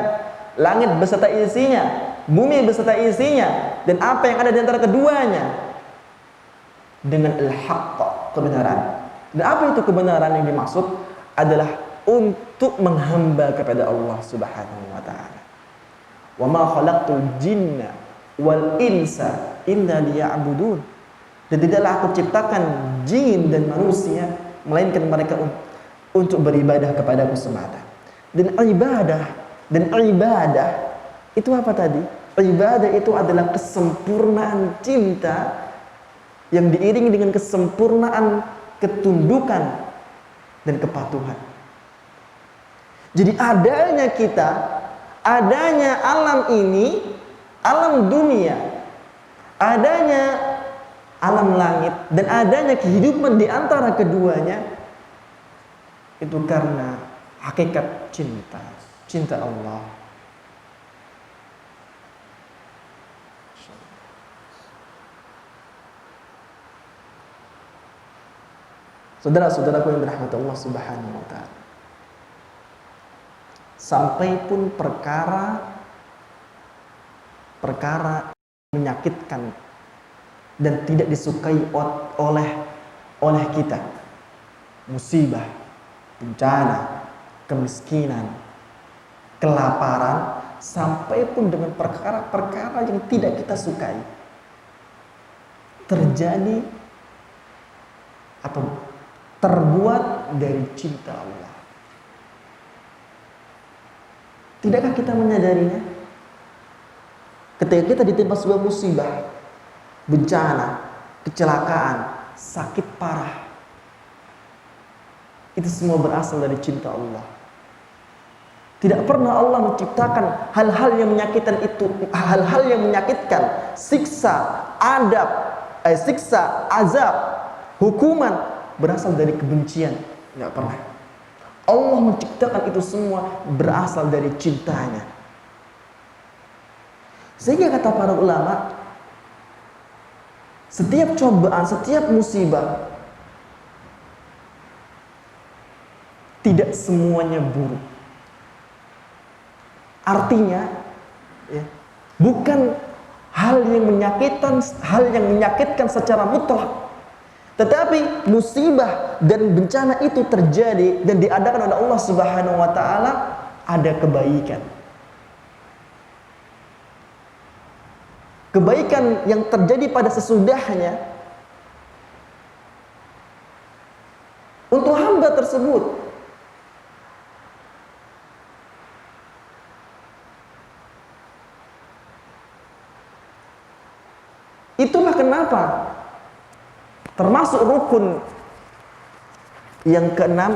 langit beserta isinya, bumi beserta isinya, dan apa yang ada di antara keduanya dengan al-haqq, kebenaran. Dan apa itu kebenaran yang dimaksud? Adalah untuk menghamba kepada Allah Subhanahu wa taala. Wa ma khalaqtul jinna wal insa illa liya'budun. Dan tidaklah aku ciptakan jin dan manusia melainkan mereka untuk beribadah kepadaku semata. Dan ibadah itu apa tadi? Ibadah itu adalah kesempurnaan cinta yang diiringi dengan kesempurnaan ketundukan dan kepatuhan. Jadi adanya alam ini, alam dunia, adanya alam langit, dan adanya kehidupan di antara keduanya itu karena hakikat cinta Allah. Saudara-saudaraku yang dirahmati Allah Subhanahu wa taala. Sampai pun perkara menyakitkan dan tidak disukai oleh kita, musibah, bencana, kemiskinan, kelaparan, sampai pun dengan perkara-perkara yang tidak kita sukai terjadi atau terbuat dari cinta Allah. Tidakkah kita menyadarinya? Ketika kita ditimpa sebuah musibah, bencana, kecelakaan, sakit parah, itu semua berasal dari cinta Allah. Tidak pernah Allah menciptakan hal-hal yang menyakitkan itu, hal-hal yang menyakitkan, siksa, azab, hukuman berasal dari kebencian. Tidak pernah. Allah menciptakan itu semua berasal dari cintanya. Sehingga kata para ulama, setiap cobaan, setiap musibah tidak semuanya buruk. Artinya, ya, bukan hal yang menyakitkan secara mutlak. Tetapi musibah dan bencana itu terjadi dan diadakan oleh Allah Subhanahu wa taala, ada kebaikan. Kebaikan yang terjadi pada sesudahnya untuk hamba tersebut. Itulah kenapa termasuk rukun yang keenam,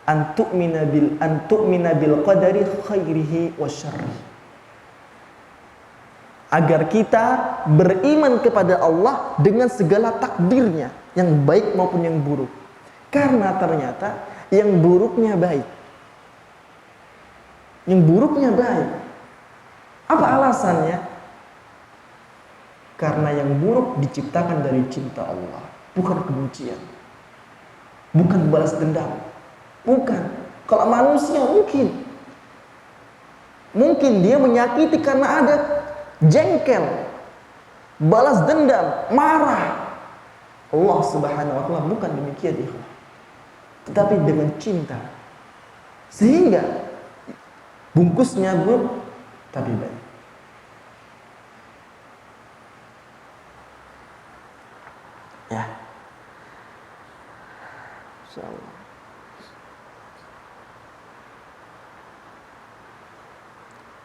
antu'mina bil qadari khairihi wa syarrihi. Agar kita beriman kepada Allah dengan segala takdirnya, yang baik maupun yang buruk. Karena ternyata yang buruknya baik. Yang buruknya baik. Apa alasannya? Karena yang buruk diciptakan dari cinta Allah, bukan kebencian, bukan balas dendam, bukan. Kalau manusia mungkin dia menyakiti karena ada jengkel, balas dendam, marah. Allah Subhanahu wa taala bukan demikian, ikhwan. Tetapi dengan cinta. Sehingga bungkusnya pun tapi baik. Ya. Insyaallah.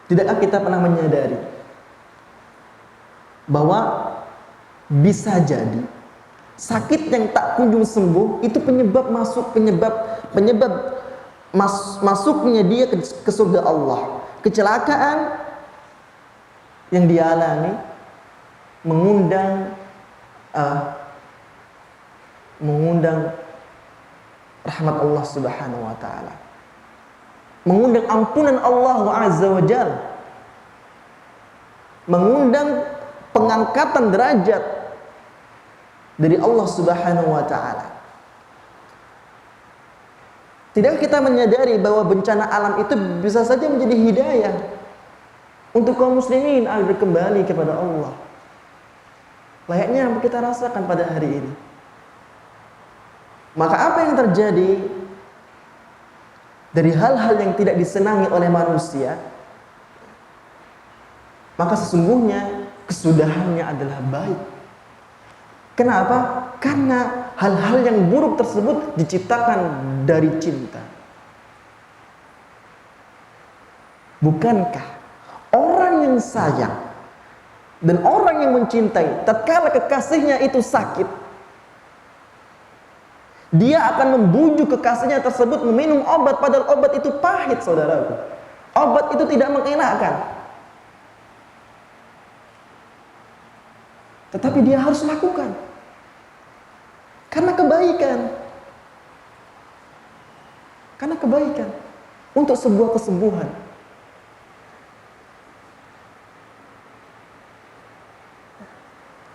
Tidakkah kita pernah menyadari bahwa bisa jadi sakit yang tak kunjung sembuh itu penyebab masuknya dia ke surga Allah. Kecelakaan yang dialami mengundang rahmat Allah Subhanahu wa taala. Mengundang ampunan Allah Azza wa Jalla. Mengundang pengangkatan derajat dari Allah Subhanahu wa taala. Tidak kita menyadari bahwa bencana alam itu bisa saja menjadi hidayah untuk kaum muslimin agar kembali kepada Allah. Layaknya yang kita rasakan pada hari ini. Maka apa yang terjadi dari hal-hal yang tidak disenangi oleh manusia, maka sesungguhnya kesudahannya adalah baik. Kenapa? Karena hal-hal yang buruk tersebut diciptakan dari cinta. Bukankah orang yang sayang dan orang yang mencintai, tatkala kekasihnya itu sakit, dia akan membujuk kekasihnya tersebut meminum obat, padahal obat itu pahit, saudaraku. Obat itu tidak mengenakan. Tetapi dia harus lakukan. Karena kebaikan. Karena kebaikan, untuk sebuah kesembuhan.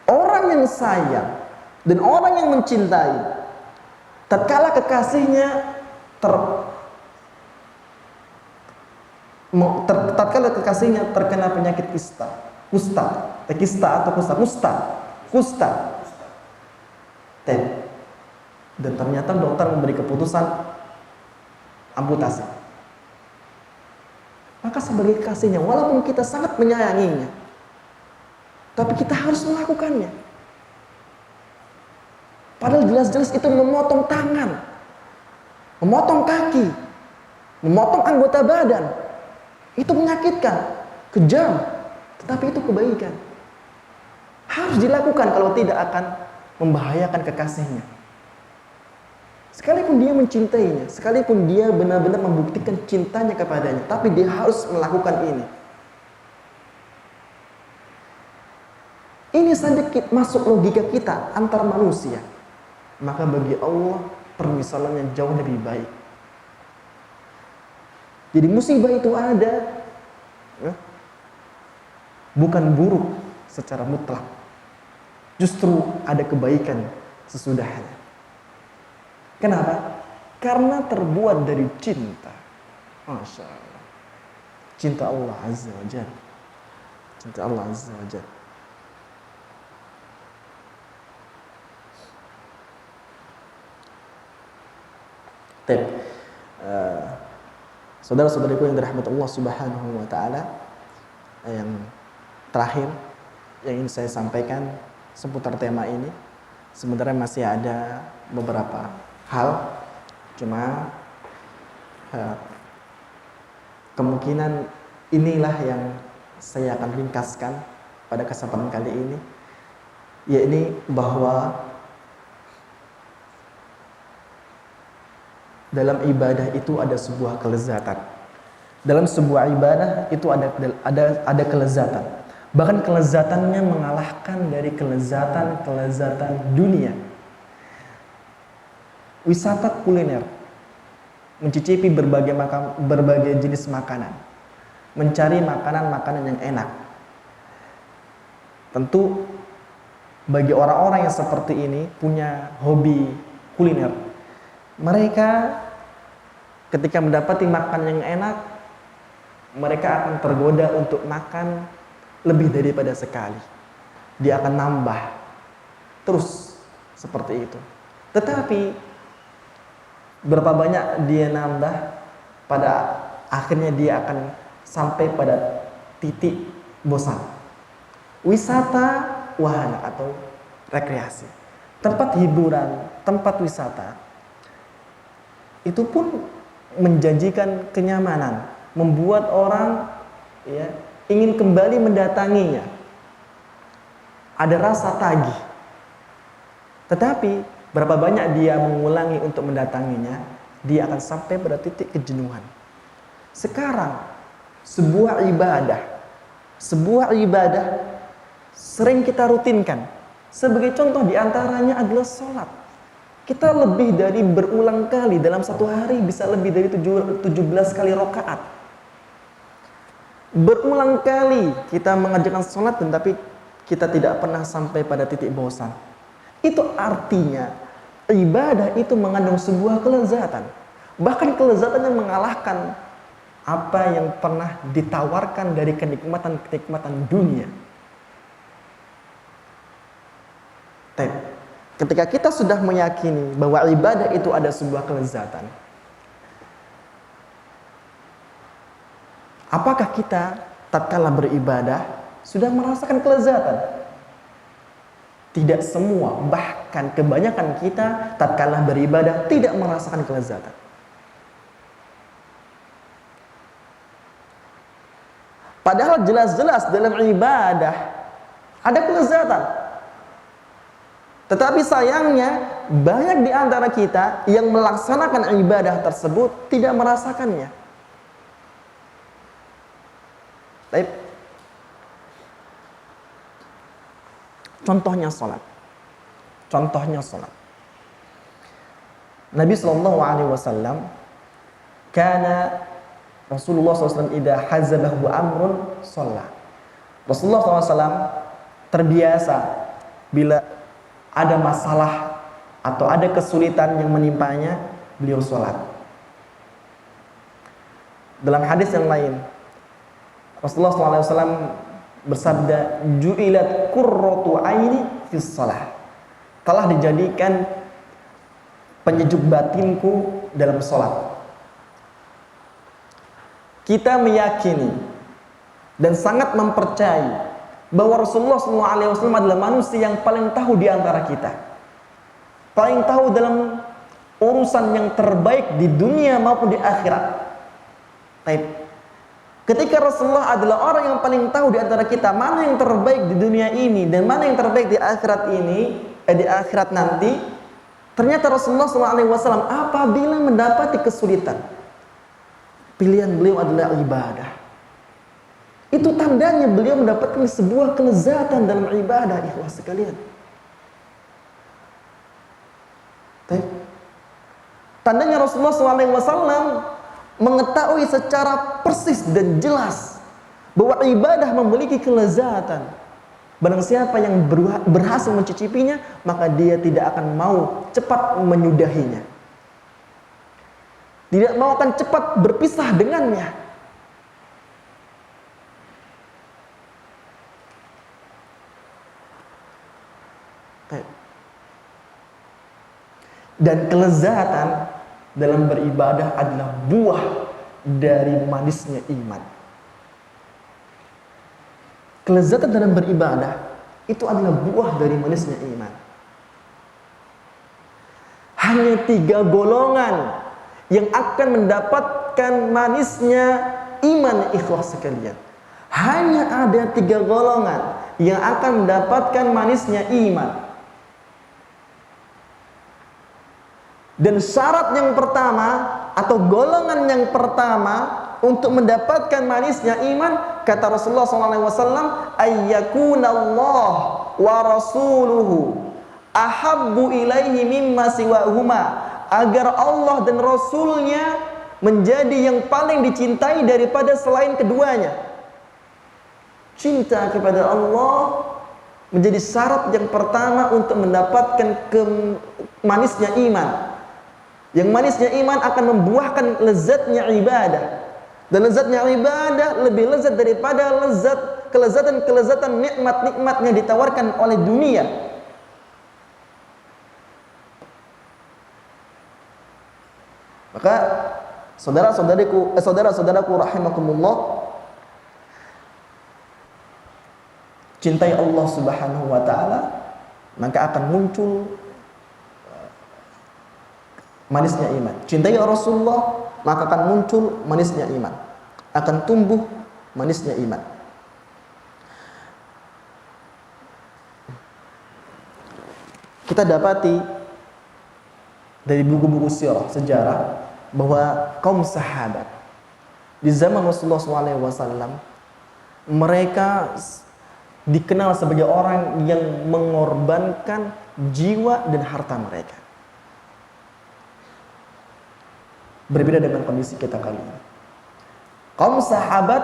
Orang yang sayang dan orang yang mencintai, tatkala kekasihnya tatkala kekasihnya terkena penyakit kusta, dan ternyata dokter memberi keputusan amputasi. Maka sebagai kekasihnya, walaupun kita sangat menyayanginya, tapi kita harus melakukannya. Padahal jelas-jelas itu memotong tangan, memotong kaki, memotong anggota badan. Itu menyakitkan, kejam, tetapi itu kebaikan. Harus dilakukan, kalau tidak akan membahayakan kekasihnya. Sekalipun dia mencintainya, sekalipun dia benar-benar membuktikan cintanya kepadanya, tapi dia harus melakukan ini. Ini saja masuk logika kita antar manusia. Maka bagi Allah permisalannya jauh lebih baik. Jadi musibah itu ada, bukan buruk secara mutlak. Justru ada kebaikan sesudahnya. Kenapa? Karena terbuat dari cinta. Masya Allah. Cinta Allah Azza wa Jalla. Cinta Allah Azza wa Jalla. Saudara-saudariku yang dirahmati Allah Subhanahu wa taala, yang terakhir yang ingin saya sampaikan seputar tema ini, sebenarnya masih ada beberapa hal, cuma kemungkinan inilah yang saya akan ringkaskan pada kesempatan kali ini, yakni bahwa dalam ibadah itu ada sebuah kelezatan. Dalam sebuah ibadah itu ada kelezatan. Bahkan kelezatannya mengalahkan dari kelezatan dunia. Wisata kuliner, mencicipi berbagai jenis makanan, mencari makanan-makanan yang enak. Tentu bagi orang-orang yang seperti ini punya hobi kuliner, mereka ketika mendapati makan yang enak, mereka akan tergoda untuk makan lebih daripada sekali. Dia akan nambah terus seperti itu. Tetapi berapa banyak dia nambah, pada akhirnya dia akan sampai pada titik bosan. Wisata wahana atau rekreasi, tempat hiburan, tempat wisata, itu pun menjanjikan kenyamanan, membuat orang ingin kembali mendatanginya. Ada rasa tagih. Tetapi berapa banyak dia mengulangi untuk mendatanginya, dia akan sampai pada titik kejenuhan. Sekarang sebuah ibadah sering kita rutinkan. Sebagai contoh diantaranya adalah sholat. Kita lebih dari berulang kali dalam satu hari bisa lebih dari 17 kali rakaat. Berulang kali kita mengerjakan sholat, dan tapi kita tidak pernah sampai pada titik bosan. Itu artinya ibadah itu mengandung sebuah kelezatan. Bahkan kelezatan yang mengalahkan apa yang pernah ditawarkan dari kenikmatan-kenikmatan dunia. Ketika kita sudah meyakini bahwa ibadah itu ada sebuah kelezatan, apakah kita tatkala beribadah sudah merasakan kelezatan? Tidak semua, bahkan kebanyakan kita tatkala beribadah tidak merasakan kelezatan. Padahal jelas-jelas dalam ibadah ada kelezatan. Tetapi sayangnya banyak di antara kita yang melaksanakan ibadah tersebut tidak merasakannya. Baik. Contohnya sholat. Nabi SAW Kana Rasulullah SAW idza hazabahu amrun shalla. Rasulullah SAW terbiasa bila ada masalah atau ada kesulitan yang menimpanya, beliau sholat. Dalam hadis yang lain, Rasulullah SAW bersabda, ju'ilat qurratu aini fis shalah. Telah dijadikan penyejuk batinku dalam sholat. Kita meyakini dan sangat mempercayai bahwa Rasulullah SAW adalah manusia yang paling tahu di antara kita, paling tahu dalam urusan yang terbaik di dunia maupun di akhirat. Ketika Rasulullah adalah orang yang paling tahu di antara kita mana yang terbaik di dunia ini dan mana yang terbaik di akhirat ini, di akhirat nanti, ternyata Rasulullah SAW apabila mendapati kesulitan, pilihan beliau adalah ibadah. Itu tandanya beliau mendapatkan sebuah kelezatan dalam ibadah, ikhwah sekalian. Tandanya Rasulullah SAW mengetahui secara persis dan jelas bahwa ibadah memiliki kelezatan. Barang siapa yang berhasil mencicipinya, maka dia tidak akan mau cepat menyudahinya, tidak mau akan cepat berpisah dengannya. Dan kelezatan dalam beribadah adalah buah dari manisnya iman. Kelezatan dalam beribadah itu adalah buah dari manisnya iman. Hanya 3 golongan yang akan mendapatkan manisnya iman, ikhwah sekalian. Hanya ada 3 golongan yang akan mendapatkan manisnya iman. Dan syarat yang pertama atau golongan yang pertama untuk mendapatkan manisnya iman, kata Rasulullah SAW, ayyakunallah wa rasuluhu ahabbu ilaihi mimma siwahuma, agar Allah dan Rasulnya menjadi yang paling dicintai daripada selain keduanya. Cinta kepada Allah menjadi syarat yang pertama untuk mendapatkan manisnya iman. Yang manisnya iman akan membuahkan lezatnya ibadah. Dan lezatnya ibadah lebih lezat daripada kelezatan nikmat-nikmat yang ditawarkan oleh dunia. Maka saudara-saudaraku rahimakumullah, cintai Allah Subhanahu wa taala, maka akan muncul manisnya iman. Cintai Rasulullah, maka akan muncul manisnya iman. Akan tumbuh manisnya iman. Kita dapati dari buku-buku sirah, sejarah, bahwa kaum sahabat di zaman Rasulullah SAW, mereka dikenal sebagai orang yang mengorbankan jiwa dan harta mereka. Berbeda dengan kondisi kita kali ini. Kaum sahabat,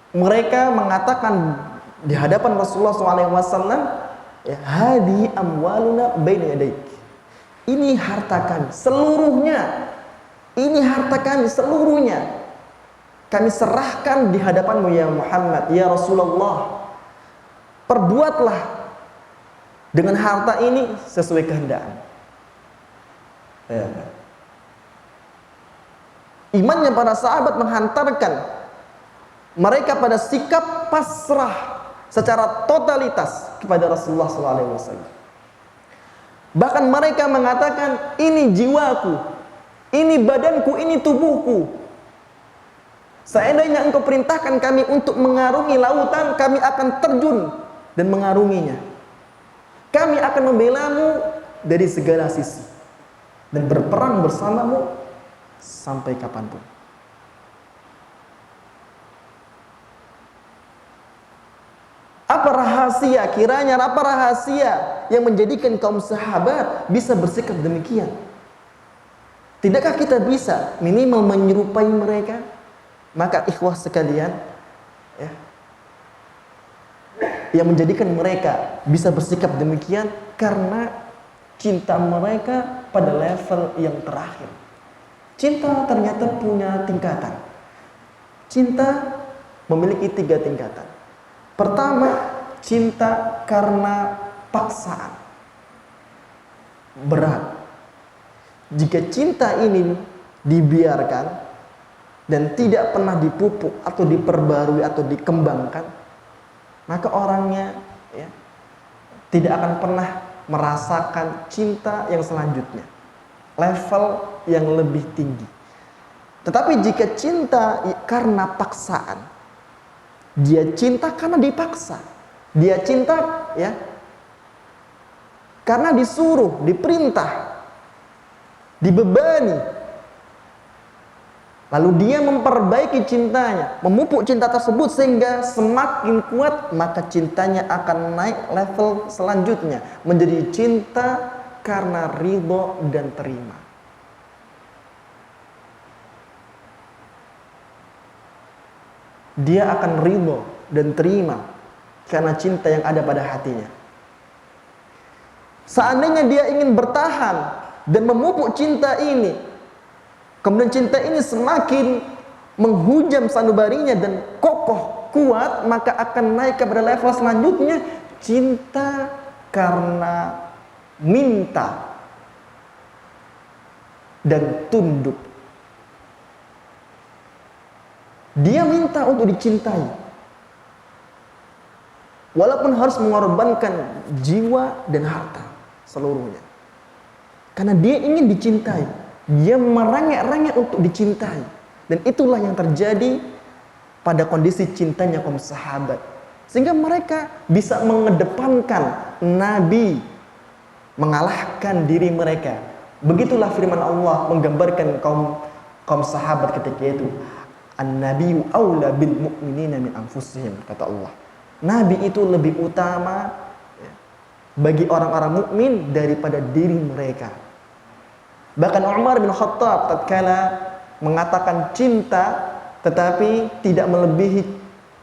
mereka mengatakan di hadapan Rasulullah SAW, ya, hadi amwaluna baina yadaik. Ini harta kami seluruhnya. Ini harta kami seluruhnya. Kami serahkan di hadapanmu ya Muhammad, ya Rasulullah. Perbuatlah dengan harta ini sesuai kehendakmu. Ya. Imannya para sahabat menghantarkan mereka pada sikap pasrah secara totalitas kepada Rasulullah SAW. Bahkan mereka mengatakan, ini jiwaku, ini badanku, ini tubuhku. Seandainya engkau perintahkan kami untuk mengarungi lautan, kami akan terjun dan mengarunginya. Kami akan membelamu dari segala sisi dan berperang bersamamu sampai kapanpun. Apa rahasia, kiranya apa rahasia yang menjadikan kaum sahabat bisa bersikap demikian? Tidakkah kita bisa minimal menyerupai mereka? Maka ikhwah sekalian, ya, yang menjadikan mereka bisa bersikap demikian karena cinta mereka pada level yang terakhir. Cinta ternyata punya tingkatan. Cinta memiliki 3 tingkatan. Pertama, cinta karena paksaan. Berat. Jika cinta ini dibiarkan dan tidak pernah dipupuk atau diperbarui atau dikembangkan, maka orangnya, ya, tidak akan pernah merasakan cinta yang selanjutnya, level yang lebih tinggi. Tetapi jika cinta karena paksaan, dia cinta karena dipaksa, dia cinta, ya, karena disuruh, diperintah, dibebani, lalu dia memperbaiki cintanya, memupuk cinta tersebut sehingga semakin kuat, maka cintanya akan naik level selanjutnya menjadi cinta karena ridho dan terima. Dia akan ridho dan terima karena cinta yang ada pada hatinya. Seandainya dia ingin bertahan dan memupuk cinta ini, kemudian cinta ini semakin menghujam sanubarinya dan kokoh, kuat, maka akan naik kepada level selanjutnya, cinta karena minta dan tunduk. Dia minta untuk dicintai, walaupun harus mengorbankan jiwa dan harta seluruhnya, karena dia ingin dicintai. Dia merengek-rengek untuk dicintai. Dan itulah yang terjadi pada kondisi cintanya kaum sahabat, sehingga mereka bisa mengedepankan Nabi, mengalahkan diri mereka. Begitulah firman Allah menggambarkan kaum sahabat ketika itu. An-nabiyyu aula bil mu'minina min anfusihim, kata Allah. Nabi itu lebih utama bagi orang-orang mukmin daripada diri mereka. Bahkan Umar bin Khattab tatkala mengatakan cinta tetapi tidak melebihi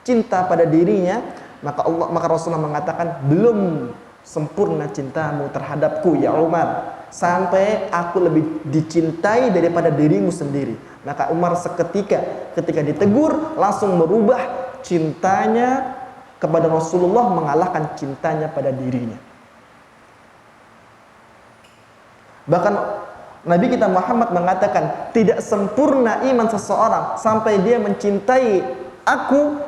cinta pada dirinya, maka Rasulullah mengatakan, belum sempurna cintamu terhadapku ya Umar, sampai aku lebih dicintai daripada dirimu sendiri. Maka Umar ketika ditegur langsung merubah cintanya kepada Rasulullah, mengalahkan cintanya pada dirinya. Bahkan Nabi kita Muhammad mengatakan, tidak sempurna iman seseorang sampai dia mencintai aku,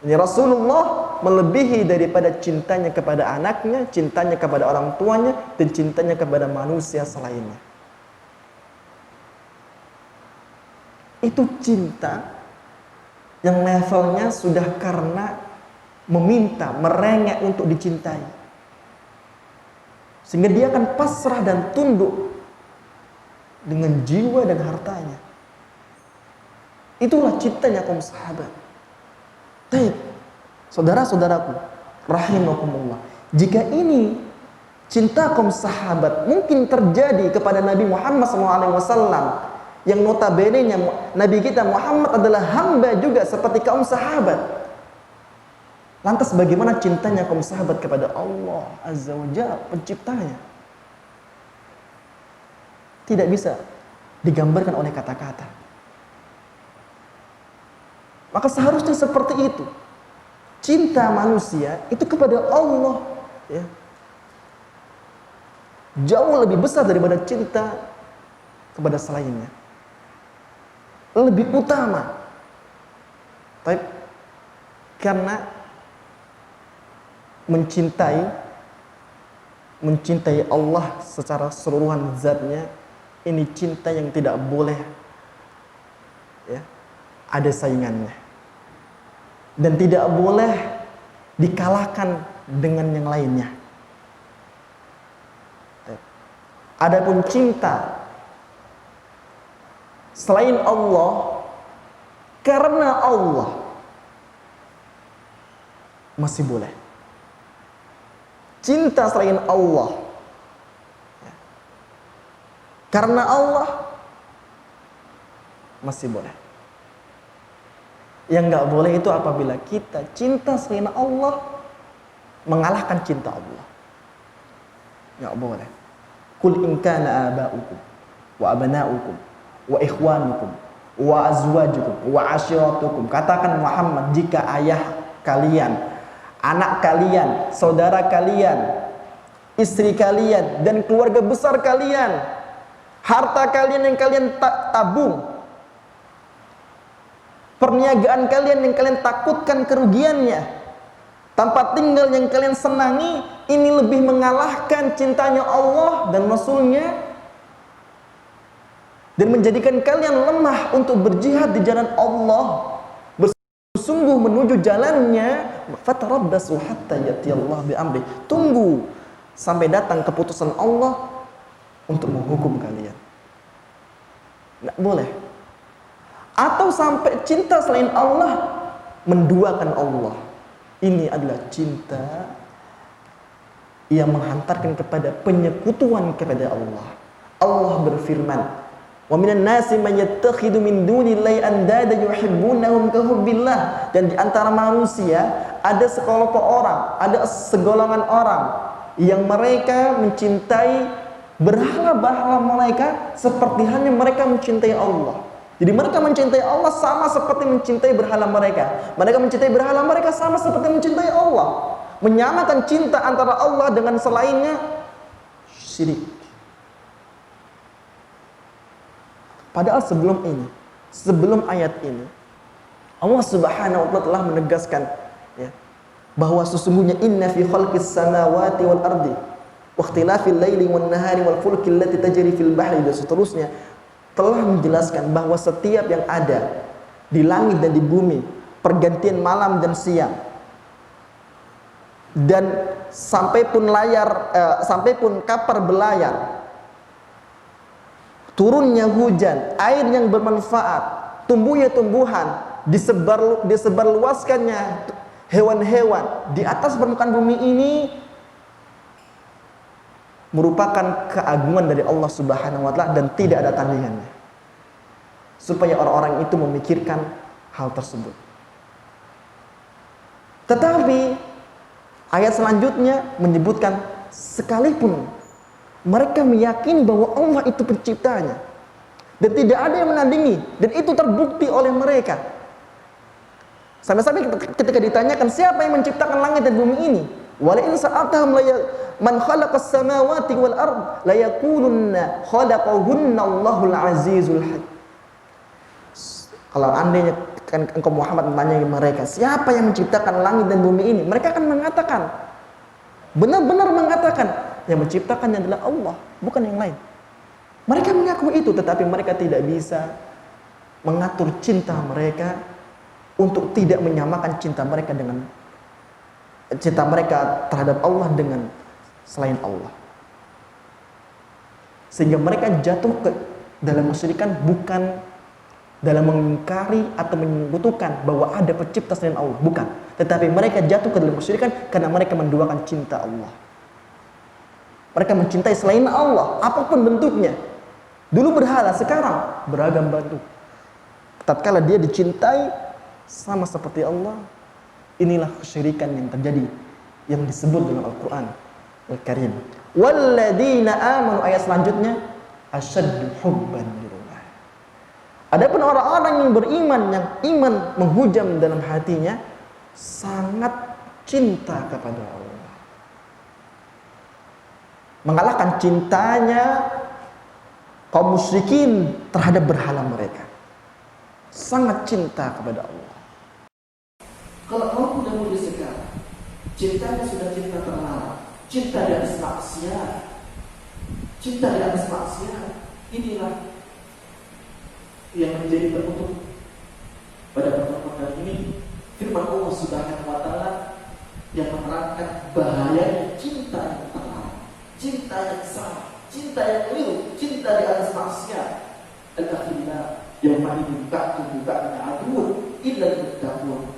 ini Rasulullah, melebihi daripada cintanya kepada anaknya, cintanya kepada orang tuanya, dan cintanya kepada manusia selainnya. Itu cinta yang levelnya sudah karena meminta, merengek untuk dicintai, sehingga dia akan pasrah dan tunduk dengan jiwa dan hartanya. Itulah cintanya kaum sahabat. Baik, saudara-saudaraku rahimakumullah, jika ini cinta kaum sahabat mungkin terjadi kepada Nabi Muhammad SAW, yang notabene Nabi kita Muhammad adalah hamba juga seperti kaum sahabat, lantas bagaimana cintanya kaum sahabat kepada Allah Azza wa Jalla, penciptanya? Tidak bisa digambarkan oleh kata-kata. Maka seharusnya seperti itu. Cinta manusia itu kepada Allah, ya, jauh lebih besar daripada cinta kepada selainnya, lebih utama. Tapi karena mencintai Allah secara keseluruhan zatnya, ini cinta yang tidak boleh, ya, ada saingannya, dan tidak boleh dikalahkan dengan yang lainnya. Adapun cinta selain Allah karena Allah masih boleh. Cinta selain Allah karena Allah masih boleh. Yang nggak boleh itu apabila kita cinta selain Allah mengalahkan cinta Allah. Nggak boleh. Qul in kana aba'ukum wa abna'ukum wa ikhwanukum wa azwajukum wa ashiratukum. Katakan Muhammad, jika ayah kalian, anak kalian, saudara kalian, istri kalian, dan keluarga besar kalian, harta kalian yang kalian tabung, perniagaan kalian yang kalian takutkan kerugiannya, tempat tinggal yang kalian senangi, ini lebih mengalahkan cintanya Allah dan Rasulnya, dan menjadikan kalian lemah untuk berjihad di jalan Allah, bersungguh menuju jalannya. Fatarabbasu hatta ya'tiyallahu bi amri. Tunggu sampai datang keputusan Allah untuk menghukum kalian. Nggak boleh. Atau sampai cinta selain Allah menduakan Allah. Ini adalah cinta yang menghantarkan kepada penyekutuan kepada Allah. Allah berfirman, "Wa minan nasi man yattakhidhu min dunillahi andada yuhibbunahum ka hubbillah." Dan di antara manusia ada sekelompok orang, ada segolongan orang yang mereka mencintai berhala-berhala mereka seperti halnya mereka mencintai Allah. Jadi mereka mencintai Allah sama seperti mencintai berhala mereka. Mereka mencintai berhala mereka sama seperti mencintai Allah. Menyamakan cinta antara Allah dengan selainnya syirik. Padahal sebelum ini, sebelum ayat ini, Allah Subhanahu wa taala telah menegaskan, ya, bahwa sesungguhnya inna fi khalqis samawati wal ardi wa ikhtilafil laili wan nahari wal fulki allati tajri fil bahri, dan seterusnya, telah menjelaskan bahwa setiap yang ada di langit dan di bumi, pergantian malam dan siang, dan sampai pun kapal berlayar, turunnya hujan, air yang bermanfaat, tumbuhnya tumbuhan, disebarluaskannya hewan-hewan di atas permukaan bumi ini, merupakan keagungan dari Allah Subhanahu wa taala dan tidak ada tandingannya. Supaya orang-orang itu memikirkan hal tersebut. Tetapi ayat selanjutnya menyebutkan sekalipun mereka meyakini bahwa Allah itu penciptanya dan tidak ada yang menandingi, dan itu terbukti oleh mereka. Sampai-sampai ketika ditanyakan siapa yang menciptakan langit dan bumi ini, wala in sa'atahum man khalaqas samawati wal ard la yaqulunna khalaqahunna Allahul Azizul Hakim. Kalau andainya engkau Muhammad menanyai mereka, siapa yang menciptakan langit dan bumi ini, mereka akan mengatakan, benar-benar mengatakan, yang menciptakannya adalah Allah, bukan yang lain. Mereka mengaku itu, tetapi mereka tidak bisa mengatur cinta mereka untuk tidak menyamakan cinta mereka terhadap Allah dengan selain Allah. Sehingga mereka jatuh ke dalam kesyirikan, bukan dalam mengingkari atau menyekutukan bahwa ada pencipta selain Allah, bukan. Tetapi mereka jatuh ke dalam kesyirikan karena mereka menduakan cinta Allah. Mereka mencintai selain Allah, apapun bentuknya. Dulu berhala, sekarang beragam bentuk. Tatkala dia dicintai sama seperti Allah, inilah kesyirikan yang terjadi, yang disebut dalam Al-Quran Al-Karim. Walladzina amanu, ayat selanjutnya, asyaddu hubban lillah. Adapun orang-orang yang beriman, yang iman menghujam dalam hatinya, sangat cinta kepada Allah. Mengalahkan cintanya kaum musyrikin terhadap berhala mereka. Sangat cinta kepada Allah. Kalau kaum muda mudi sekarang, cintanya sudah cinta terlarang, cinta di atas maksiat, cinta di atas maksiat, inilah yang menjadi penutup pada pertemuan kali ini. Firman Allah Subhanahu wa taala yang menerangkan bahaya cinta yang terlarang, cinta yang salah, cinta yang keliru, cinta di atas maksiat. Al-akhirah yang buka-bukanya aduun illa al-muttaqun.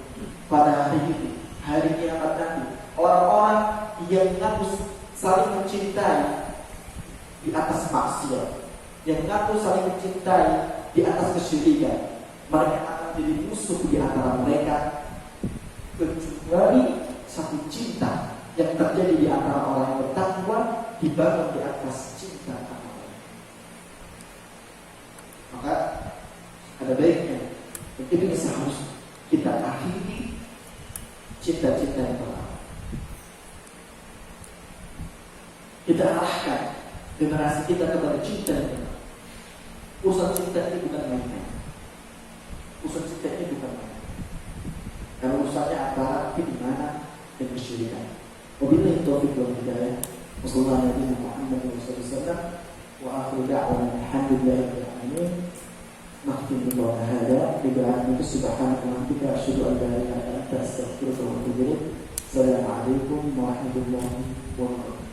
Pada hari itu, hari kiamat nanti, orang-orang yang mengaku saling mencintai di atas maksiat, yang mengaku saling mencintai di atas kesyirikan, mereka akan jadi musuh di antara mereka, kecuali satu cinta yang terjadi di antara orang yang bertakwa dibangun di atas cinta kepada Allah. Maka ada baiknya ini seharusnya kita akhiri cinta-cinta yang pertama. Kita arahkan generasi kita kepada cinta yang pertama. Urusan cinta ini bukan main-main. Urusan cinta ini bukan main-main. Karena urusannya antara keimanan dan kesyirikan. Wabillahi taufiq wal hidayah. Wassalamualaikum warahmatullahi wabarakatuh. Wa akhiru da'wana alhamdulillahi rabbil alamin. Maghfir billah hada bi ba'd subhanaka wa bihamdika asyhadu an la ilaha illa anta astaghfiruka wa atubu ilaik. Assalamualaikum warahmatullahi wabarakatuh.